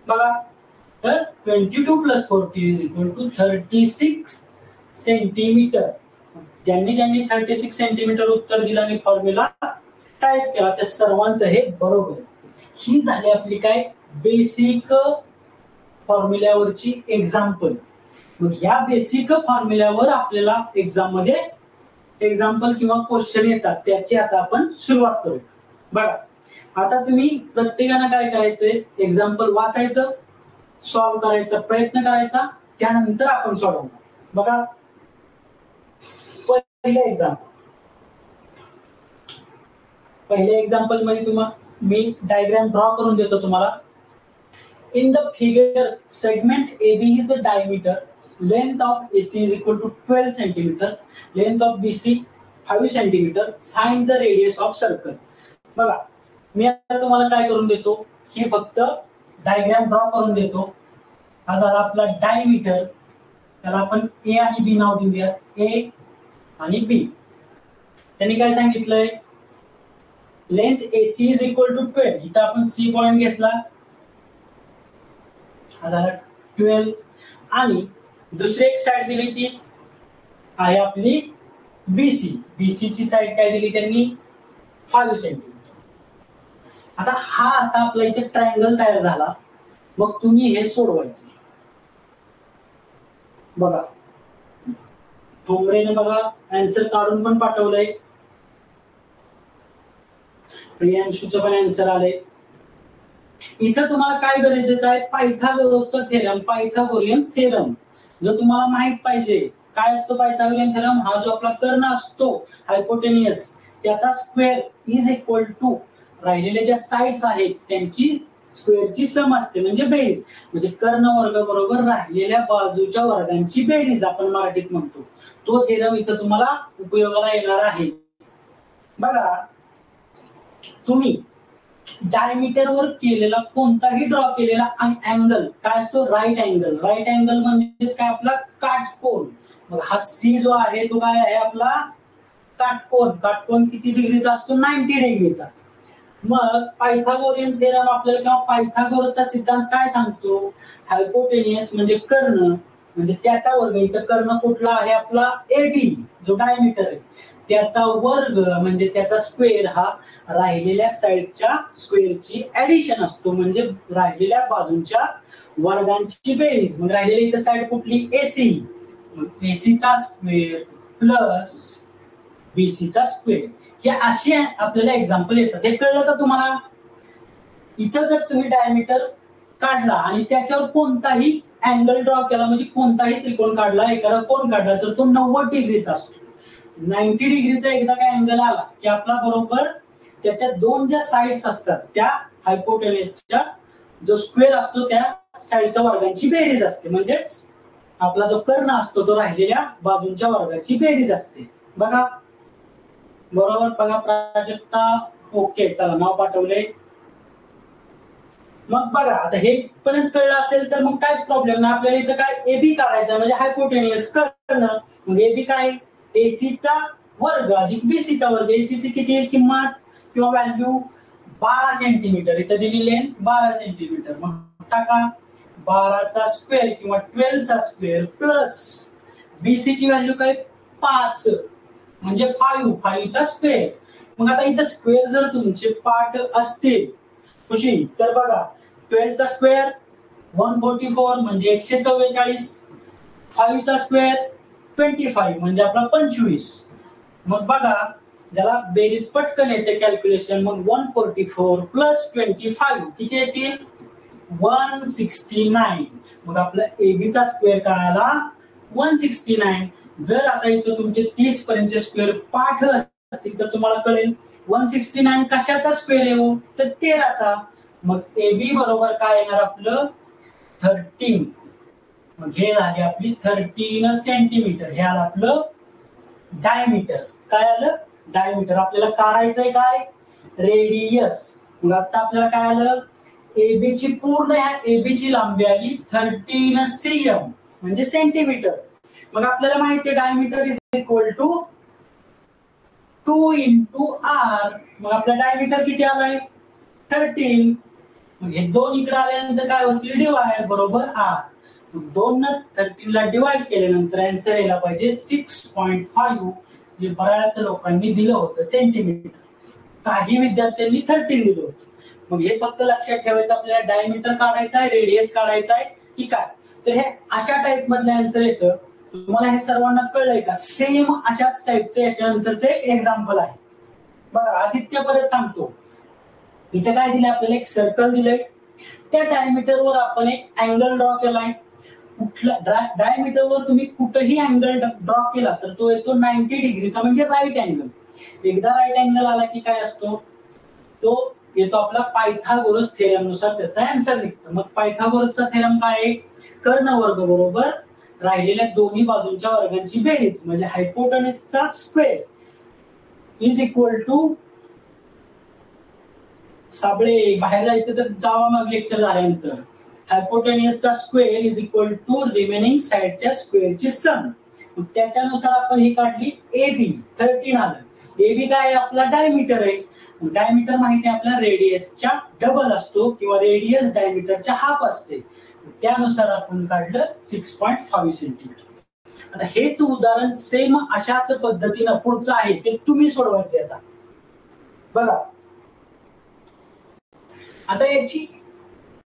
बघा, तर 22 + 40 = 36 सेंटीमीटर. ज्यांनी 36 सेंटीमीटर उत्तर दिलं आणि फॉर्म्युला टाइप केला त्या सर्वांचं हे बरोबर. ही झाली आपली काय, बेसिक फॉर्म्युल्यावरची एक्झाम्पल. मग ह्या बेसिक फॉर्म्युल्यावर आपल्याला एक्झाम मध्ये एक्झाम्पल किंवा क्वेश्चन येतात, त्याची आता आपण सुरुवात करू. बघा, आता तुम्ही प्रत्येकानं काय करायचंय, एक्झाम्पल वाचायचं, सॉल्व्ह करायचा प्रयत्न करायचा, त्यानंतर आपण सोडवणार. बघा, पहिलं एक्झाम्पल मध्ये तुम्हाला मी डायग्राम ड्रॉ करून देतो तुम्हाला. In the figure segment AB is a diameter, length of AC is equal to 12 centimeter, length of BC 5 centimeter, find the radius of circle. बघा, मी आता तुम्हाला काय करून देतो, ही फक्त डायग्राम ड्रॉ करून देतो. हा झाला आपला डायमीटर. त्याला आपण ए आणि बी नाव देऊया, ए आणि बी. त्यांनी काय सांगितलंय, length AC is equal to 12. इथं आपण सी पॉइंट घेतला, हा झाला 12. आणि दुसरी एक साइड दिली ती आहे आपली BC. BC ची साइड काय दिली त्यांनी, 5 सेंटीमीटर. आता हा असा आपला इथे ट्रायंगल तयार झाला. मग तुम्ही हे सोडवायचं. बघा ठोंबरेने बघा आन्सर काढून पण पाठवलंय. प्रियांशूचं पण आन्सर आलंय. इथं तुम्हाला काय गरजेचं आहे, पायथागोरसचा थेरम, पायथागोरियन थेरम जर तुम्हाला माहित पाहिजे. काय असतो पायथागोरियन थेरम, हा जो आपला कर्ण असतो हायपोटेनियस, त्याचा स्क्वेअर इज इक्वल टू राहिलेल्या ज्या साइड्स आहेत त्यांची स्क्वेअरची सम असते, म्हणजे बेरीज. म्हणजे कर्ण वर्ग बरोबर राहिलेल्या बाजूच्या वर्गांची बेरीज आपण मराठीत म्हणतो. तो थेरम इथं तुम्हाला उपयोगाला येणार आहे. बघा तुम्ही डायमीटरवर केलेला कोणताही ड्रॉ केलेला अँगल काय असतो, राईट अँगल. राईट अँगल म्हणजे काय, आपला काटकोन. मग हा सी जो आहे तो काय आहे, आपला काटकोन. काटकोन किती डिग्रीचा असतो, 90 डिग्रीचा. मग पायथागोरियन थेरम आपल्याला किंवा पायथागोरसचा सिद्धांत काय सांगतो, हायपोटेनियस म्हणजे कर्ण, म्हणजे त्याचा वर्ग. इथं कर्ण कुठला आहे, आपला AB जो डायमीटर आहे त्याचा वर्ग, म्हणजे त्याचा स्क्वेअर हा राहिलेल्या साइडच्या स्क्वेअरची ऍडिशन असतो, म्हणजे राहिलेल्या बाजूंच्या वर्गांची बेरीज. मग राहिलेली इथं साइड कुठली, AC. AC चा स्क्वेअर प्लस BC चा स्क्वेअर. हे असे आपल्याला एक्झाम्पल येतात. हे कळलं का तुम्हाला. इथं जर तुम्ही डायमीटर काढला आणि त्याच्यावर कोणताही अँगल ड्रॉ केला, म्हणजे कोणताही त्रिकोण काढला, एखादा कोण काढला, तर तो 90 डिग्रीचा असतो. 90 डिग्रीचा एकदा काय अँगल आला की आपला बरोबर त्याच्या दोन ज्या साइड्स असतात त्या हायपोटेनियसच्या जो स्क्वेअर असतो त्या साइडच्या वर्गांची बेरीज असते. म्हणजेच आपला जो कर्ण असतो तो राहिलेल्या बाजूंच्या वर्गाची बेरीज असते. बघा बरोबर. बघा प्राजक्ता, ओके चला नाव पाठवले. मग बघा आता हे पर्यंत कळलं असेल तर मग काहीच प्रॉब्लेम नाही. आपल्याला इथं काय AB काढायचा, म्हणजे हायपोटेनियस कर्ण. मग AB काय, AC चा वर्ग अधिक BC चा वर्ग. AC ची किती आहे किंमत किंवा व्हॅल्यू, 12 सेंटीमीटर. इथं दिली लेंथ 12 सेंटीमीटर. मग टाका 12 चा स्क्वेअर किंवा 12 चा स्क्वेअर प्लस BC ची व्हॅल्यू काय 5 म्हणजे 5 चा स्क्वेअर. मग आता इथं स्क्वेअर जर तुमचे पार्ट असतील खुशी, तर बघा 12 चा स्क्वेअर 144 म्हणजे 144. 5 चा स्क्वेअर 25 म्हणजे आपला 25. मग बघा ज्याला बेरीज पटकन येते कॅल्क्युलेशन, मग 144 प्लस 25 किती येतील, 169. मग आपला AB चा स्क्वेअर काय आला, 169. जर आता इथं तुमचे 30 पर्यंतचे स्क्वेअर पाठ असतील तर तुम्हाला कळेल 169 कशाचा स्क्वेअर येऊ, तर 13 चा. मग AB बरोबर काय येणार आपलं 13. मग हे झाली आपली 13 सेंटीमीटर. हे आलं आपलं डायमीटर. काय आलं, डायमीटर. आपल्याला काढायचंय काय, रेडियस. मग आता आपल्याला काय आलं, AB ची पूर्ण ह्या AB ची लांबी आली 13 cm म्हणजे सेंटीमीटर. मग आपल्याला माहिती आहे diameter is equal to 2 into R. मग आपला डायमीटर किती आलाय 13. मग हे दोन इकडे आल्यानंतर काय होतील, डिवाइड बरोबर R. मग 2 न 13 ला डिवाइड केल्यानंतर आन्सर यायला पाहिजे 6.5, जे बऱ्याच लोकांनी दिलं होतं सेंटीमीटर. काही विद्यार्थ्यांनी 13 दिलं होतं. मग हे फक्त लक्षात ठेवायचं, आपल्याला डायमीटर काढायचा आहे, रेडियस काढायचा आहे की काय. तर हे अशा टाइप मधलं आन्सर येतं. तुम्हाला हे सर्वांना कळलंय का, सेम अशाच टाइपचं याच्यानंतरचं एक एक्झाम्पल आहे. बघा आदित्य परत सांगतो. इथे काय दिलंय आपल्याला, एक सर्कल दिलंय, त्या डायमीटरवर आपण एक अँगल ड्रॉ केलाय. कुठला डायमीटरवर तुम्ही कुठेही अँगल ड्रॉ केला तर तो येतो 90 डिग्रीचा, म्हणजे राईट अँगल. एकदा राईट अँगल आला की काय असतो, तो येतो आपला पायथागोरस थेरम नुसार त्याचा आन्सर निघतो. मग पायथागोरसचा थेरम काय आहे, कर्ण वर्ग बरोबर राहिलेल्या दोन्ही बाजूंच्या वर्गांची बेरीज, म्हणजे हायपोटेनसचा square is equal to Sable बाहेर जायचं तर जावा मग लेक्चर झाल्यानंतर. हायपोटेनियसचा square is equal to remaining साइडच्या स्क्वेअरची सम. त्याच्यानुसार आपण ही काढली AB 13 आलं. AB काय आहे आपला डायमीटर आहे. डायमीटर माहिती आहे आपला रेडियसच्या डबल असतो किंवा रेडियस डायमीटरच्या हाफ असते. त्यानुसार आपण काढलं 6.5 सेंटीमीटर. आता हेच उदाहरण सेम अशाच पद्धतीनं पुढचं आहे ते तुम्ही सोडवायचे. आता बघा, आता याची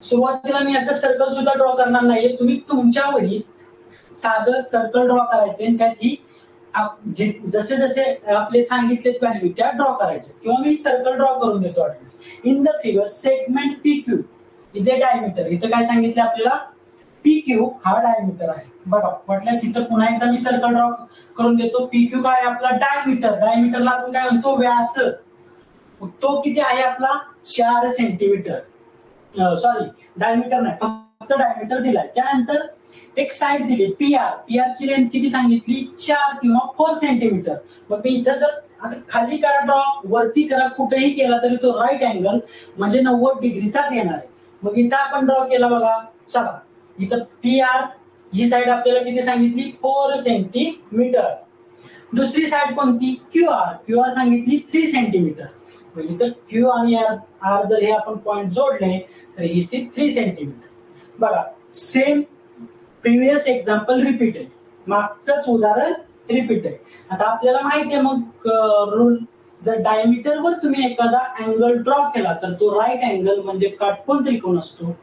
सुरुवातीला मी याचं सर्कल सुद्धा ड्रॉ करणार नाहीये. तुम्ही तुमच्या वहीत साधं सर्कल ड्रॉ करायचे आणि त्यात ही जसे जसे आपले सांगितले व्हॅल्यू त्या ड्रॉ करायचे किंवा मी सर्कल ड्रॉ करून देतो. In the figure segment PQ is a diameter. इथं काय सांगितलं आपल्याला, PQ हा डायमीटर आहे. बघा म्हटल्यास इथं पुन्हा एकदा मी सर्कल ड्रॉ करून देतो. PQ काय आपला डायमीटर. डायमीटरला आपण काय म्हणतो व्यास. तो किती आहे आपला 4 सेंटीमीटर. सॉरी डायमीटर नाही, फक्त डायमीटर दिलाय. त्यानंतर एक साइड दिली PR. PR ची लेंथ किती सांगितली 4 किंवा 4 सेंटीमीटर. मग मी इथं जर आता खाली करा ड्रॉ, वरती करा, कुठेही केला तरी तो राईट अँगल म्हणजे 90 डिग्रीचाच येणार आहे. मग इथं आपण ड्रॉ केला बघा. चला इथं PR ही साइड आपल्याला किती सांगितली 4 सेंटीमीटर. दुसरी साइड कोणती QR सांगितली 3 सेंटीमीटर. इथं Q आणि R जर हे आपण पॉइंट जोडले तर इथे 3 सेंटीमीटर. बघा सेम प्रिव्हियस एक्झाम्पल रिपीट आहे. मागचंच उदाहरण रिपीट आहे. आता आपल्याला माहिती आहे मग रूल, जर डायमीटर वर तुम्ही एखादा अँगल ड्रॉ केला तर तो राईट अँगल म्हणजे काटकोन त्रिकोण असतो.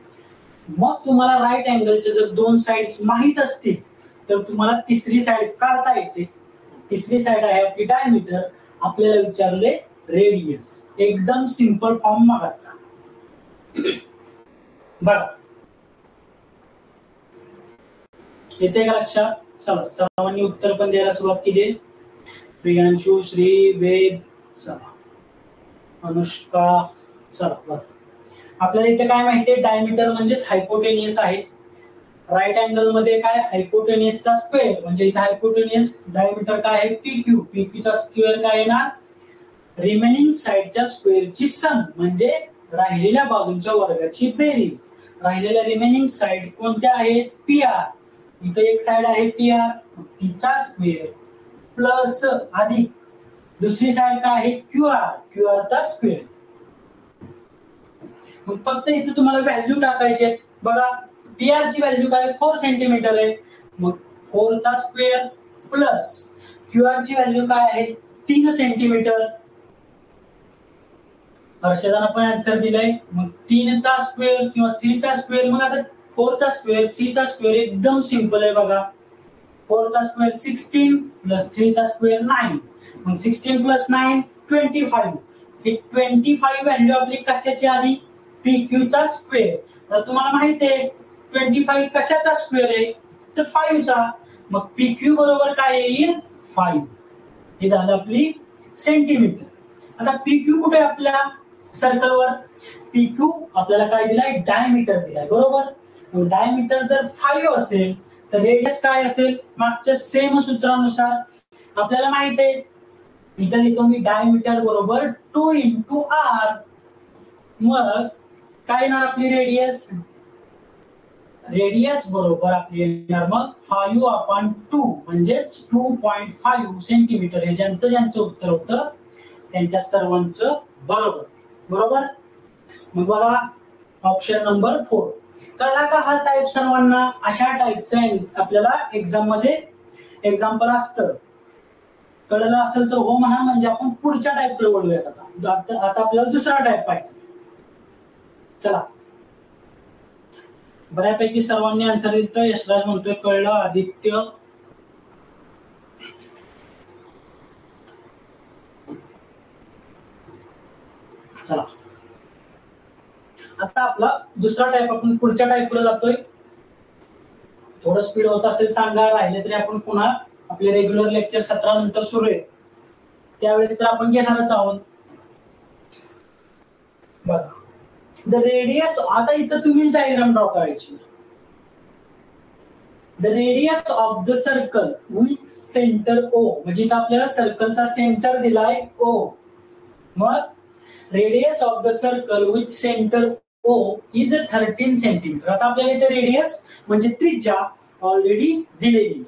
मग तुम्हाला राईट अँगलचे जर 2 साइड्स माहित असतील तर तुम्हाला तिसरी साइड काढता येते. तिसरी साइड आहे आपली डायमीटर. आपल्याला विचारले रेडियस. एकदम सिंपल फॉर्म मागायचा. बघा येते का लक्षात. चला सर्वांनी उत्तर पण द्यायला सुरुवात केली. प्रियांशु, श्री, वेद, चला अनुष्का. चला बरं, आपल्याला इथे काय माहितीये डायमीटर म्हणजेच हायपोटेनियस आहे. राईट अँगल मध्ये काय हायपोटेनियसचा स्क्वेअर म्हणजे इथे हायपोटेनियस डायमीटर काय आहे PQ चा स्क्वेअर काय येणार रिमेनिंग साइडच्या स्क्वेअरची सम म्हणजे राहिलेल्या बाजूंच्या वर्गाची बेरीज. राहिलेल्या रिमेनिंग साइड कोणत्या आहेत PR. इथे एक साइड आहे PR तिचा स्क्वेअर प्लस अधिक दुसरी साइड काय आहे QR चा स्क्वेअर. मग फक्त इथे तुम्हाला व्हॅल्यू टाकायचे. बघा PR ची व्हॅल्यू काय 4 सेंटीमीटर आहे. मग 4 चा स्क्वेअर प्लस QR ची व्हॅल्यू काय आहे 3 सेंटीमीटर. हर्षदानं पण आन्सर दिलाय. मग 3 चा स्क्वेअर किंवा 3 चा स्क्वेअर. मग आता 4 चा स्क्वेअर 3 चा स्क्वेअर एकदम सिंपल आहे. बघा 4 चा स्क्वेअर 16 प्लस 3 चा स्क्वेअर 9. मग 16 प्लस 9 25. ही 25 व्हॅल्यू आपली कशाची आली PQ चा स्क्वेअर. तर तुम्हाला माहिती आहे 25 कशाचा स्क्वेअर आहे तर 5 चा. मग PQ बरोबर काय येईल 5. हे झालं आपली सेंटीमीटर. आता PQ कुठे आपल्या सर्कलवर. PQ आपल्याला काय दिलाय डायमीटर दिलाय बरोबर. डायमीटर जर 5 असेल तर रेडियस काय असेल मागच्या सेम सूत्रानुसार आपल्याला माहिती आहे. इथं लिहितो मी डायमीटर बरोबर 2 × R. मग काय येणार आपली रेडियस बरोबर आपली येणार मग 5/2 म्हणजेच 2.5 सेंटीमीटर. हे ज्यांचं उत्तर होतं त्यांच्या सर्वांचं बरोबर. मग बघा ऑप्शन नंबर 4. कळला का हा टाइप सर्वांना. अशा टाइपचं आपल्याला एक्झाम मध्ये एक्झाम्पल असतं. कळलं असेल तर हो म्हणा म्हणजे आपण पुढच्या टाइपला वळूयात. आता आपल्याला दुसरा टाइप पाहायचा. चला बऱ्यापैकी सर्वांनी आन्सर दिलं. यशराज म्हणतोय कळलं. आदित्य चला आता आपला दुसरा टाइप आपण पुढच्या टाइपला जातोय. थोडं स्पीड होत असेल सांगा. राहिले तरी आपण पुन्हा आपले रेग्युलर लेक्चर 17 नंतर सुरू आहे त्यावेळेस तर आपण घेणारच आहोत. बघा द रेडियस. आता इथं तुम्ही डायग्राम ड्रॉ करायची. The radius of the circle with centre O म्हणजे इथं आपल्याला सर्कलचा सेंटर दिलाय O. मग radius of the circle with centre O is 13 centimetre. आता आपल्याला इथे रेडियस म्हणजे त्रिज्या ऑलरेडी दिलेली.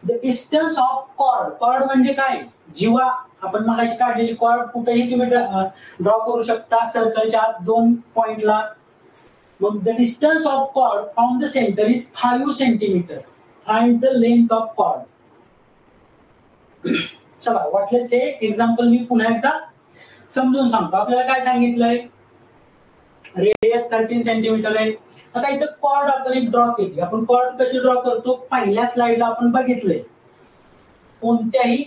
The distance of chord, chord म्हणजे काय, जीवा आपण मगाशी काढलेली कॉर्ड कुठेही तुम्ही ड्रॉ करू शकता सर्कलच्या दोन पॉइंटला. मग the distance of chord from the centre is 5 centimetre. Find the length of chord. चला वाटलेस हे एक्झाम्पल मी पुन्हा एकदा समजून सांगतो. आपल्याला काय सांगितलंय, रेडियस 13 सेंटीमीटर आहे. आता इथं कॉर्ड आपण एक ड्रॉ केली. आपण कॉर्ड कशी ड्रॉ करतो, पहिल्या स्लाइडला आपण बघितलंय. कोणत्याही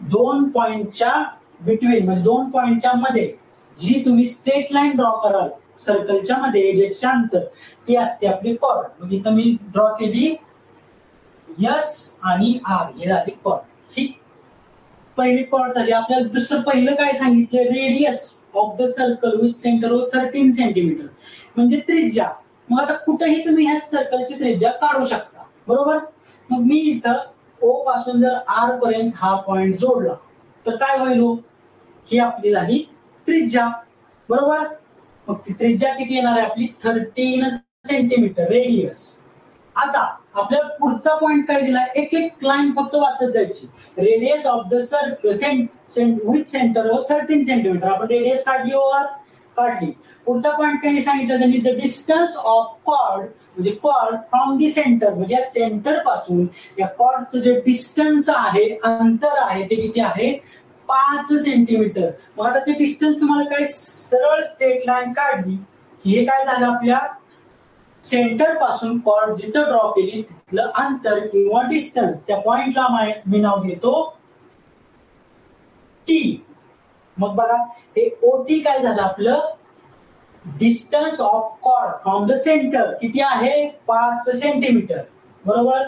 दोन पॉइंटच्या बिटवीन म्हणजे दोन पॉइंटच्या मध्ये जी तुम्ही स्ट्रेट लाईन ड्रॉ कराल सर्कलच्या मध्ये एजेसच्या अंतर, ती असते आपली कॉर्ड. मग इथं मी ड्रॉ केली एस आणि आर, हे झाली कॉर्ड. ही पहिली कॉर्ड झाली. आपल्याला दुसरं पहिलं काय सांगितलं, radius of the circle with centre of 13 centimetre म्हणजे त्रिज्या. मग आता कुठेही तुम्ही ह्या सर्कलची त्रिज्या काढू शकता, बरोबर. मग मी इथं ओ पासून जर आर पर्यंत हा पॉइंट जोडला तर काय होईल, ही आपली झाली त्रिज्या, बरोबर. मग ती त्रिज्या किती येणार आहे आपली, 13 सेंटीमीटर रेडियस. आता आपल्याला पुढचा पॉइंट काय दिला, एक एक लाईन फक्त वाचत जायची. Radius of the circle with centre of 13 centimetre. आपण रेडियस काढली, ओआर काढली. पुढचा पॉइंट काय सांगितलं त्यांनी, द डिस्टन्स ऑफ कॉर्ड म्हणजे कॉर्ड फ्रॉम दी सेंटर, म्हणजे या सेंटर पासून या कॉर्डचं जे डिस्टन्स आहे, अंतर आहे, ते किती आहे, 5 सेंटीमीटर. मग आता ते डिस्टन्स तुम्हाला काय, सरळ स्ट्रेट लाईन काढली की हे काय झालं, आपल्या सेंटर पासून कॉर्ड जिथं ड्रॉ केली तिथलं अंतर किंवा डिस्टन्स, त्या पॉइंटला मी नाव देतो टी. मग बघा हे ओटी काय झालं आपलं, distance of chord from the centre किती आहे, 5 सेंटीमीटर, बरोबर.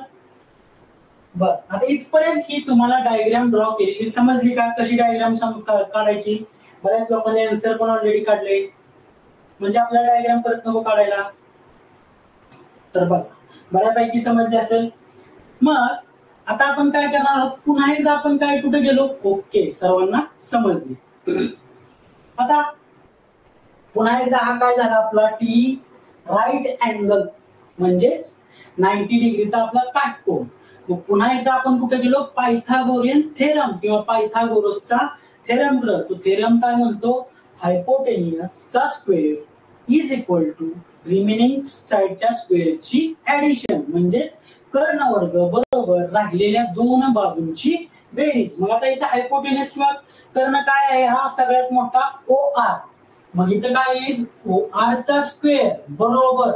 बर, आता इथपर्यंत ही तुम्हाला डायग्राम ड्रॉ केली, समजली का कशी डायग्राम काढायची. बऱ्याच लोकांनी आन्सर पण ऑलरेडी काढले, म्हणजे आपला डायग्राम परत नको काढायला. तर बघा बऱ्यापैकी समजले असेल. मग आता आपण काय करणार आहोत, पुन्हा एकदा आपण काय कुठे गेलो, ओके सर्वांना समजली. आता पुन्हा एकदा हा काय झाला आपला टी राईट अँगल म्हणजेच 90 डिग्रीचा आपला काटकोन. मग पुन्हा एकदा आपण कुठे गेलो, पायथागोरियन थेरम किंवा पायथागोरसचा थेरम. तो थेरम काय म्हणतो, हायपोटेनियसचा square is equal to remaining साइडच्या स्क्वेअरची ऍडिशन, म्हणजेच कर्णवर्ग बरोबर राहिलेल्या दोन बाजूंची बेरीज. मग आता इथे हायपोटेनियस किंवा कर्ण काय आहे, हा सगळ्यात मोठा ओ आर. मग इथं काय येईल, ओ आर चा स्क्वेअर बरोबर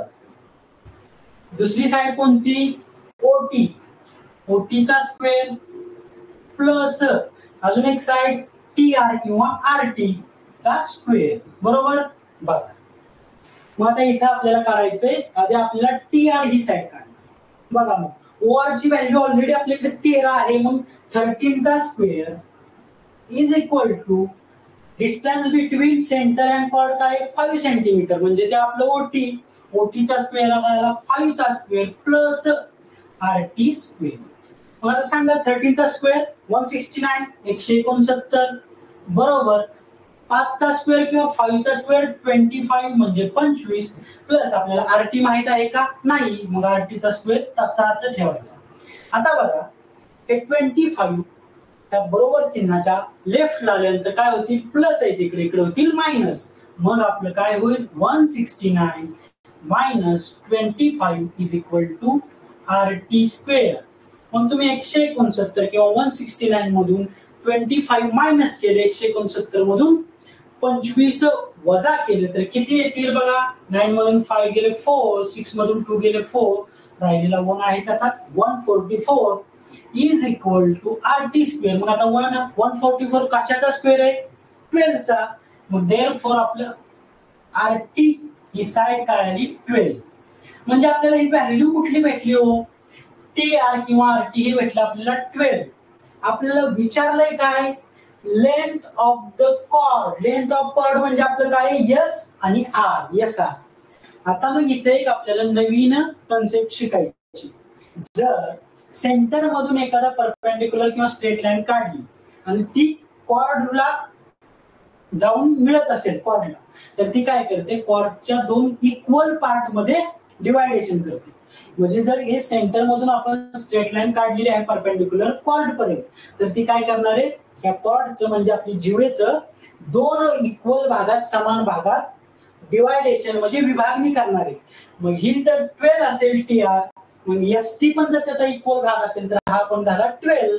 दुसरी साइड कोणती, ओटी, ओटीचा स्क्वेअर प्लस अजून एक साइड टी आर किंवा आर टी चा स्क्वेअर, बरोबर. बघा मग आता इथे आपल्याला काढायचंय, आधी आपल्याला टी आर ही साइड काढ. बघा मग ओ आर ची व्हॅल्यू ऑलरेडी आपल्याकडे 13 आहे. मग 13 चा square is equal to distance between centre and chord काय 5 सेंटीमीटर, म्हणजे ते आपलं ओटी, ओटीचा स्क्वेअर आपल्याला 5 चा square plus R T square. मग आता सांगा 13 चा स्क्वेअर 169 169 बरोबर 5 चा स्क्वेअर किंवा 5 चा स्क्वेअर 25 म्हणजे 25 प्लस आपल्याला आरटी माहित आहे का, नाही. मग आरटी चा स्क्वेअर तसाच ठेवायचा. आता बघा हे 25 त्या बरोबर चिन्हाच्या लेफ्टला आल्यानंतर काय होतील, प्लस आहे तिकडे, इकडे होतील मायनस. मग आपलं काय होईल, 169 minus 25 is equal to R T square. मग तुम्ही 169 किंवा 169 मधून 25 मायनस केले, 169 मधून 25 वजा केले तर किती येतील बघा, 9 मधून 5 गेले 4, 6 मधून 2 गेले 4, राहिलेला 1 आहे तसाच 144 is equal to R T square. मग आता 144 कशाचा स्क्वेअर आहे, 12 चा. मग देअरफॉर आपलं आर टी ही साइड काय आली 12. म्हणजे आपल्याला ही व्हॅल्यू कुठली भेटली हो, टी आर किंवा आर टी हे भेटलं आपल्याला 12. आपल्याला विचारलंय काय, length of the chord. Length of chord म्हणजे आपलं काय, एस आणि आर, एस आर. आता मग इथे एक आपल्याला नवीन कन्सेप्ट शिकायची. जर सेंटर मधून एखादा परपेंडिक्युलर किंवा स्ट्रेट लाईन काढली आणि ती कॉर्डला जाऊन मिळत असेल कॉर्डला, तर ती काय करते, कॉर्डच्या दोन इक्वल पार्ट मध्ये डिवायडेशन करते. म्हणजे जर हे सेंटर मधून आपण स्ट्रेट लाईन काढलेली आहे परपेंडिक्युलर कॉर्ड पर्यंत, तर ती काय करणार आहे, या कॉर्डचं म्हणजे आपली जीवेचं दोन इक्वल भागात, समान भागात डिवायडेशन म्हणजे विभागणी करणार आहे. मग ही जर 12 असेल टी आर, मग एस टी पण जर त्याचा इक्वल भाग असेल तर हा पण झाला 12.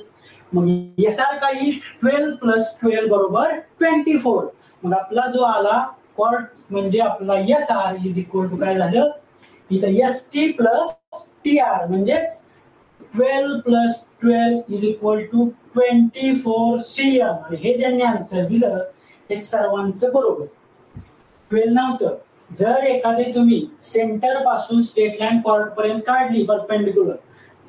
मग एस आर काय येईल, 12 प्लस 12 बरोबर 24. मग आपला जो आला कॉर्ड म्हणजे आपला S R is equal to काय झालं, इथं S T plus T R म्हणजेच 12 plus 12 is equal to 24 CM. आणि हे ज्यांनी आन्सर दिलं हे सर्वांचं बरोबर. 12 नव्हतं. जर एखादी तुम्ही सेंटर पासून स्ट्रेट लाईन कॉर्ड पर्यंत काढली परपेंडिक्युलर,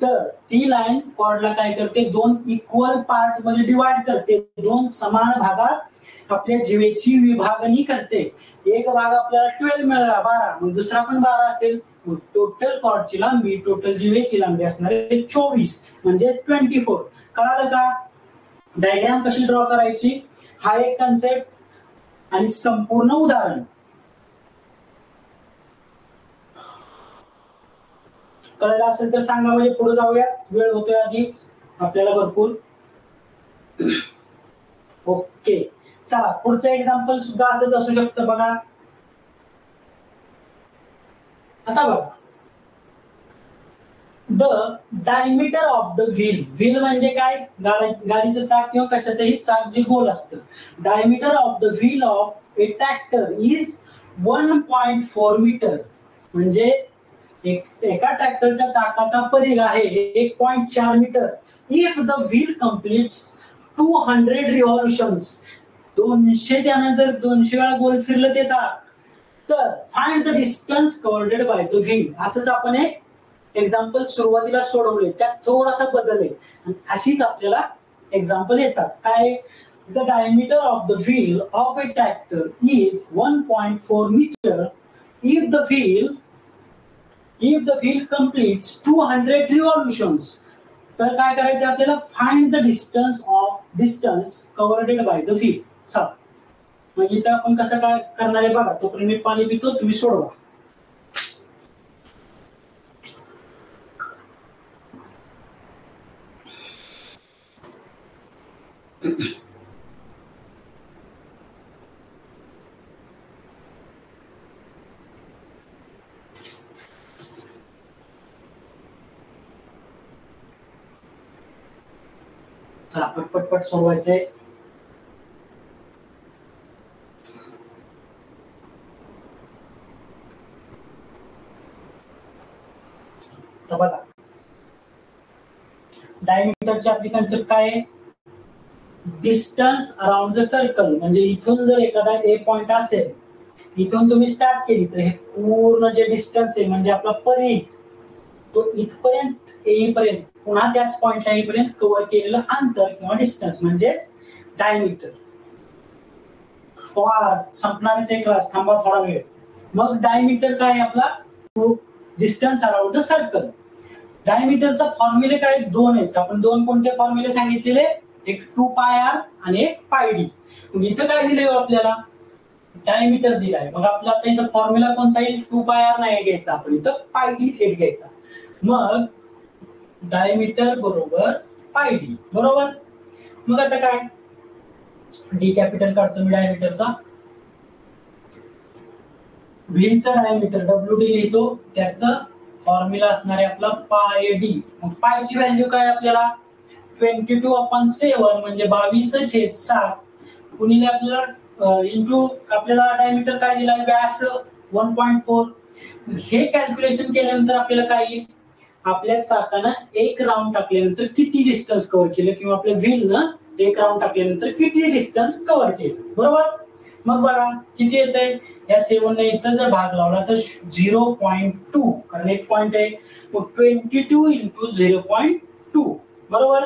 तर ती लाईन कॉर्डला काय करते, दोन इक्वल पार्ट मध्ये डिवाइड करते, दोन समान भागात आपल्या जीवेची विभागणी करते. एक भाग आपल्याला 12 मिळाला 12, मग दुसरा पण 12 असेल, मग टोटल कॉर्डची लांबी, टोटल जीवेची लांबी असणार आहे 24 म्हणजे 24. कळालं का? डायग्राम कशी ड्रॉ करायची, हा एक कन्सेप्ट आणि संपूर्ण उदाहरण. कळलं असेल तर सांगा, म्हणजे पुढे जाऊया, वेळ होतोय आधी आपल्याला भरपूर. ओके, चला पुढचं एक्झाम्पल सुद्धा असंच असू शकतं बघा. आता बघा, the diameter of the wheel. Wheel म्हणजे काय, गाडीचं चाक किंवा कशाचंही चाक जे गोल असतं. Diameter of the wheel of a tractor is 1.4 metre. म्हणजे एका ट्रॅक्टरच्या चाकाचा परिघ आहे 1.4 metre. If the wheel completes 200 revolutions, 200 त्याने जर 200 वेळा गोल फिरलं ते चाक, तर find the distance covered by the wheel. असंच आपण एक एक्झाम्पल सुरुवातीला सोडवले, त्यात थोडासा बदल आहे, आणि अशीच आपल्याला एक्झाम्पल येतात. काय, the diameter of the wheel of a tractor is 1.4 metre if the wheel completes 200 revolutions. तर काय करायचं आपल्याला, find the distance covered by the wheel. चला मग इथं आपण कसं काय करणार आहे बघा, तोपर्यंत मी पाणी पितो, तुम्ही सोडवा. चला पटपट सोडवायचंय. तर बघा, डायमीटरची आपली कन्सेप्ट काय आहे, डिस्टन्स अराउंड द सर्कल. म्हणजे इथून जर एखादा ए पॉइंट असेल, इथून तुम्ही स्टार्ट केली, तर हे पूर्ण जे डिस्टन्स आहे म्हणजे आपला परिघ, तो इथपर्यंत येईपर्यंत, पुन्हा त्याच पॉइंटला येईपर्यंत कव्हर केलेलं अंतर किंवा डिस्टन्स म्हणजेच डायमीटर. संपणारच एक क्लास, थांबा थोडा वेळ. मग डायमीटर काय आपला, डिस्टन्स अराउंड द सर्कल. डायमीटरचा फॉर्म्युले काय, दोन आहेत. आपण दोन कोणते फॉर्म्युले सांगितलेले, एक 2 पाय आर आणि एक पाय डी. मग इथं काय दिलंय आपल्याला, डायमीटर दिलाय. मग आपला आता इथं फॉर्म्युला कोणता येईल, 2 पाय आर नाही घ्यायचा, आपण इथं पाय डी थेट घ्यायचा. मग डायमीटर बरोबर पाय डी, बरोबर. मग आता काय, डी कॅपिटल काढतो मी डायमीटरचा, व्हीलचा डायमीटर डब्ल्यू डी लिहितो, त्याचं फॉर्म्युला असणार आहे आपला पाय डी. मग पायची व्हॅल्यू काय आपल्याला, 22/7 म्हणजे 22/7 गुणिले आपल्याला इंटू आपल्याला डायमीटर काय दिला, व्यास 1.4. हे कॅल्क्युलेशन केल्यानंतर आपल्याला काय येईल, आपल्या चाकानं एक राऊंड टाकल्यानंतर किती डिस्टन्स कव्हर केलं, किंवा आपल्या व्हीलनं एक राऊंड टाकल्यानंतर किती डिस्टन्स कव्हर केलं, बरोबर. मग बघा किती येत आहे, या 7 ने इथं जर भाग लावला तर 0.2, कारण एक पॉइंट आहे. मग 22 इंटू 0.2 बरोबर.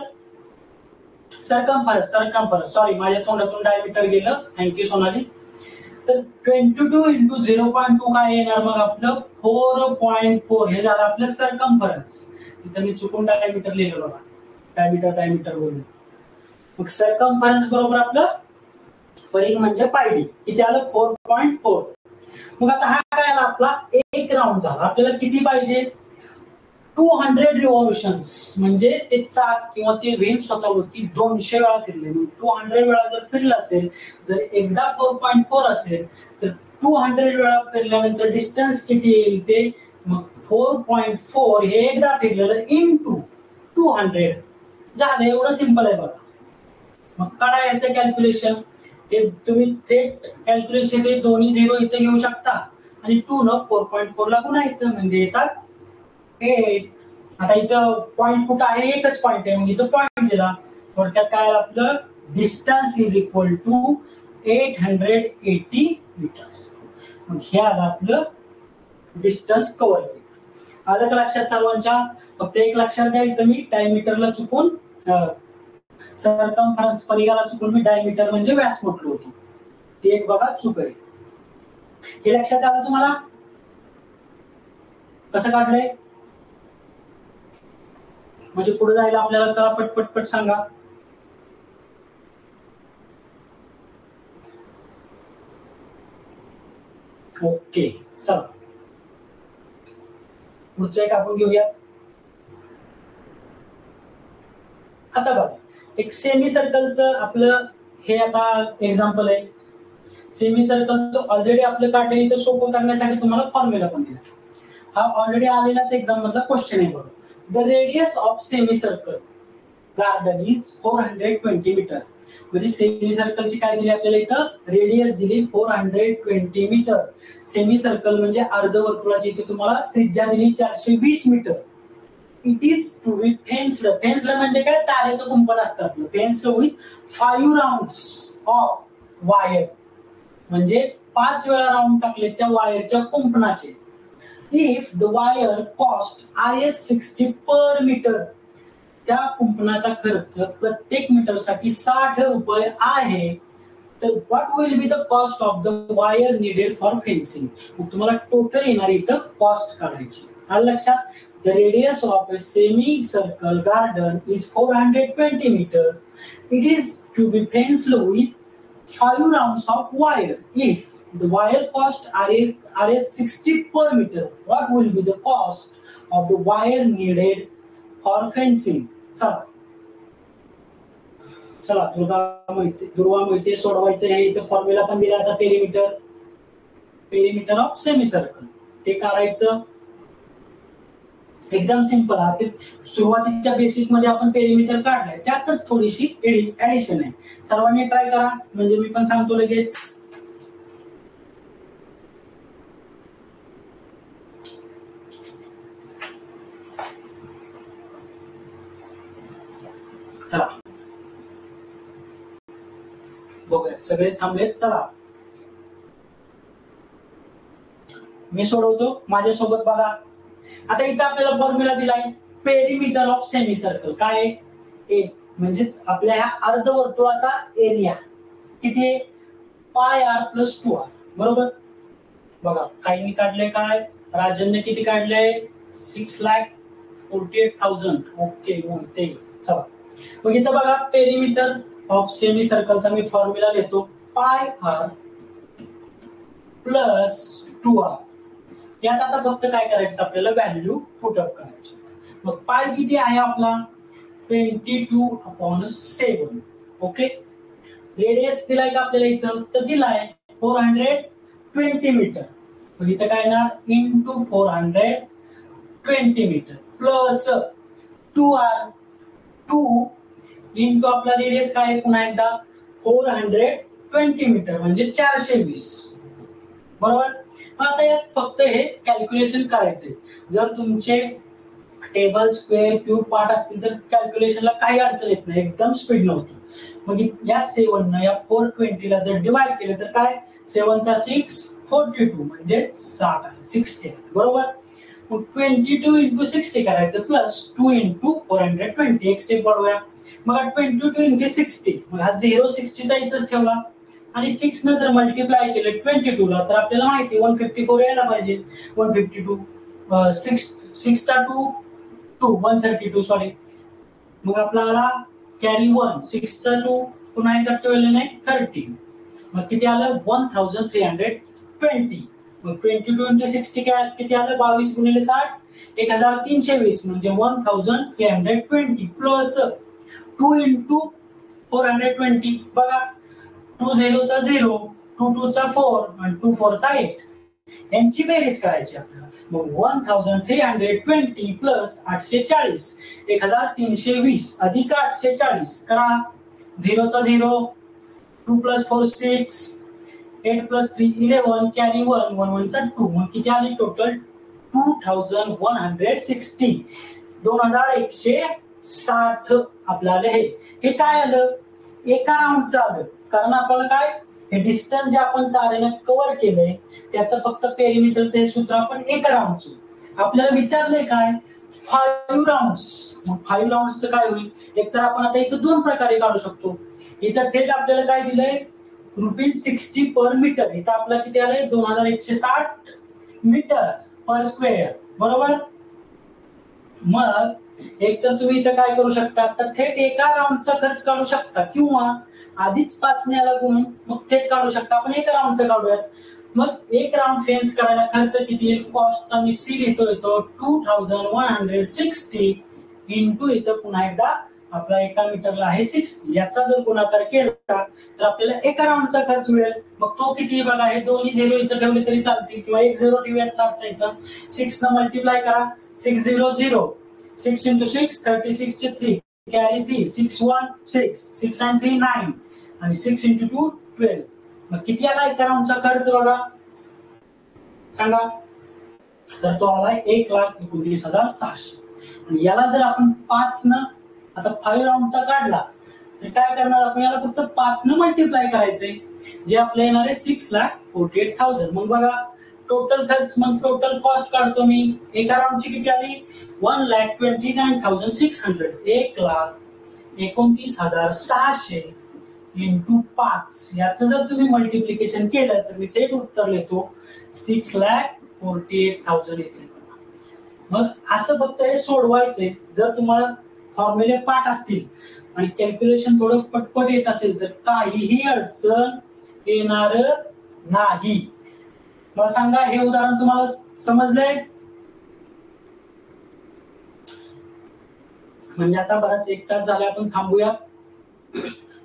सरकमफरन्स सॉरी, माझ्या तोंडातून डायमीटर गेलं, थँक्यू सोनाली. तर 22 इंटू 0.2 काय येणार, मग आपलं 4.4 हे झालं आपलं सरकमफरन्स. इथं मी चुकून डायमीटर लिहिलं बघा, डायमीटर बोलून. मग सरकमफरन्स बरोबर आपलं परिघ म्हणजे पायडी किती आलं 4.4. मग आता हा काय आला आपला एक राऊंड झाला. आपल्याला किती पाहिजे 200 रिव्हॉल्युशन्स म्हणजे ते चाक किंवा ते व्हील स्वतःवरती 200 वेळा फिरले. 200 वेळा जर फिरलं असेल, जर एकदा 4.4 असेल तर 200 वेळा फिरल्यानंतर डिस्टन्स किती येईल ते मग 4.4 हे एकदा फिरलेलं इंटू 200 झालं. एवढं सिंपल आहे बघा. मग काढा याचं कॅल्क्युलेशन. हे तुम्ही थेट कॅल्क्युलेशन हे दोन्ही झिरो इथे घेऊ शकता आणि 2 न 4.4 ला गुणायचं म्हणजे येतात 8. आता इथं पॉइंट कुठं आहे एकच पॉइंट आहे मग इथं पॉइंट दिला. थोडक्यात काय आपलं distance is equal to 880 metres. मग हे आलं आपलं डिस्टन्स कव्हर केलं. आलं का लक्षात सर्वांच्या. फक्त एक लक्षात घ्या इथं मी डायमीटरला चुकून सरकमफरन्स परिघाला चुकून मी डायमीटर म्हणजे व्यास म्हटलो होतो. ते एक बघा चूक आहे. हे लक्षात आलं तुम्हाला. कसं काढलंय म्हणजे पुढे जायला आपल्याला चला पटपट सांगा. ओके चला पुढचं एक आपण घेऊया. आता बघा एक सेमी सर्कलचं आपलं हे आता एक्झाम्पल आहे. सेमी सर्कलचं ऑलरेडी आपलं काढलं इथं सोपं करण्यासाठी तुम्हाला फॉर्म्युला पण दिला. हा ऑलरेडी आलेलाच एक्झाम मधला क्वेश्चन आहे बघा. The radius of semi circle garden is 420 metre. म्हणजे सेमी सर्कलची काय दिली आपल्याला इथं रेडियस दिली 420 मीटर. सेमी सर्कल म्हणजे अर्धवर्तुळाची इथे तुम्हाला त्रिज्या दिली 420 metre. It is to be fenced. Fenced म्हणजे काय तारेचं कुंपण असतं आपलं. Fenced with 5 rounds of wire म्हणजे 5 वेळा राऊंड टाकले त्या वायरच्या कुंपणाचे. If the wire cost IS60 per metre. त्या कुंपणाचा खर्च प्रत्येक मीटरसाठी 60 रुपये आहे. तर what will be the cost of the wire needed for fencing. मग तुम्हाला टोटल येणारी इथं कॉस्ट काढायची. आलं लक्षात. The radius of a semicircle garden is 420 meters. It is to be fenced with 5 rounds of wire. If the wire cost RS 60 per meter, what will be the cost of the wire needed for fencing? चला दुर्वा मोहिते सोडवायचं आहे. इथं formula पण दिला आता perimeter of semi circle ते काढायचं. एकदम सिंपल. आहे सुरुवातीच्या बेसिक मध्ये आपण पेरिमीटर काढलाय त्यातच थोडीशी ऍडिशन आहे. सर्वांनी ट्राय करा म्हणजे मी पण सांगतो लगेच. चला बघूया सगळेच थांबलेत. चला मी सोडवतो माझ्यासोबत बघा. आता इथं आपल्याला फॉर्म्युला दिलाय पेरिमीटर ऑफ सेमी सर्कल. काय ए म्हणजेच आपल्या ह्या अर्धवर्तुळाचा एरिया किती आहे πr + 2r. बरोबर. बघा काही मी काढलंय काय राजनने किती काढलंय 6,48,000. ओके ते चला. मग इथं बघा पेरिमीटर ऑफ सेमी सर्कलचा मी फॉर्म्युला लिहितो πr + 2r. यात आता फक्त काय करायचं आपल्याला व्हॅल्यू पुटअप करायची. मग पाय किती आहे आपला 22/7. ओके. रेडियस दिलाय का आपल्याला इथं तर दिलाय 420 मीटर. मग इथं काय ना into 420 metre plus 2r 2 into आपला रेडियस काय पुन्हा एकदा 420 मीटर म्हणजे 420. बरोबर. आता यात फक्त हे कॅल्क्युलेशन करायचंय. जर तुमचे टेबल स्क्वेअर क्यूब पार्ट असतील तर कॅल्क्युलेशनला काही अडचण येत नाही. एकदम स्पीड नव्हती. मग या 7 न या 420 ला जर डिवाइड केलं तर काय 7 चा 6 42 म्हणजे 60. बरोबर. मग 22 इंटू 60 करायचं प्लस 2 इंटू 420 एक स्टेप वाढवूया. मग 22 इंटू 60 मग हा 060 चा इथंच ठेवला आणि 6 न जर मल्टिप्लाय केलं 22 ला तर आपल्याला माहिती 154 यायला पाहिजे. 152 6 चा 2 132 सॉरी. मग आपल्याला कॅरी 1 6 चा 2 पुन्हा एकदा 12 ने 13 मग किती आलं 1320. मग 20 टू 60 किती आलं 22 गुणिले 60 1320 म्हणजे 1320 प्लस 2 इंटू 420 बघा 2 0 चा 0 2 2 चा 4 आणि 2 4 चा 8 यांची बेरीज करायची आपल्याला मग 1320 प्लस 840 1320 अधिक 840 करा 0 चा 0 2 plus 4 6 8 plus 3 11 कॅरी 1 1 1 चा 2 मग किती आली टोटल 2160 2160 आपल्याला हे काय आलं एका राऊंडचं आलं कारण आपल्याला काय हे डिस्टन्स जे आपण तारेने कव्हर केलंय त्याचं फक्त पेरिमीटरचं हे सूत्र आपण एका राऊंडचं आपल्याला विचारलंय काय 5 राऊंड्स मग 5 राऊंड्सचं काय होईल एकतर आपण आता इथं दोन प्रकारे काढू शकतो इथं थेट आपल्याला काय दिलंय ₹60 पर मीटर इथं आपला किती आलंय 2160 मीटर पर स्क्वेअर बरोबर मग एक तर तुम्ही इथं काय करू शकता तर थेट एका राऊंडचा खर्च काढू शकता किंवा आधीच 5 ने याला गुणून मग थेट काढू शकता आपण एका राऊंडचा काढूयात मग एक राऊंड फेन्स करायला खर्च किती येईल कॉस्टचा मी सी घेतो येतो 2160 इंटू इथं पुन्हा एकदा आपला एका मीटरला आहे 60 याचा जर गुणाकार केला तर आपल्याला एका राऊंडचा खर्च मिळेल मग तो किती बघा हे दोन्ही झिरो इथं ठेवले तरी चालतील किंवा एक झिरो ठेवूयात 60च्या इथं 6 न मल्टिप्लाय करा 600 6 into 6 36 चे 3 कॅरी 3 6 1 6 6 and 3 9 आणि 6 into 2 12 मग किती आला एका राऊंडचा खर्च बघा सांगा तर तो आला 1,29,600 आणि याला जर आपण 5 न आता 5 राऊंडचा काढला तर काय करणार आपण याला फक्त 5 न मल्टिप्लाय करायचंय जे आपल्याला येणार आहे 6,48,000 मग बघा टोटल खर्च मग टोटल कॉस्ट काढतो मी एका राऊंडची किती आली 1,29,600 1,29,600 इंटू 5 याचं जर तुम्ही मल्टिप्लिकेशन केलं तर मी थेट उत्तर लिहितो 6,48,000 येते मग असं फक्त हे सोडवायचंय जर तुम्हाला फॉर्म्युले पाठ असतील आणि कॅल्क्युलेशन थोडं पटपट येत असेल तर काहीही अडचण येणार नाही मला सांगा हे उदाहरण तुम्हाला समजलंय म्हणजे आता बराच 1 तास झाला आपण थांबूया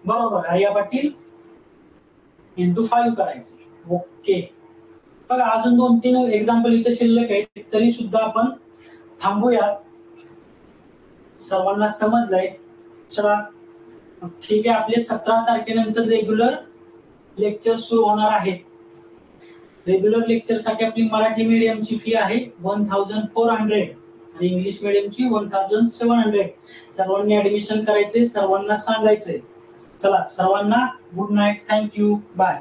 बरोबर आर्या पाटील इंटू 5 करायचं ओके बघा अजून 2-3 एक्झाम्पल इथे शिल्लक आहेत तरी सुद्धा आपण थांबूया सर्वांना समजलंय चला ठीक आहे आपले 17 तारखेनंतर रेग्युलर लेक्चर सुरू होणार आहे रेग्युलर लेक्चर साठी आपली मराठी मीडियमची फी आहे 1,400 आणि इंग्लिश मीडियमची 1,700 सर्वांनी ऍडमिशन करायचे सर्वांना सांगायचंय चला सर्वांना गुड नाईट थँक्यू बाय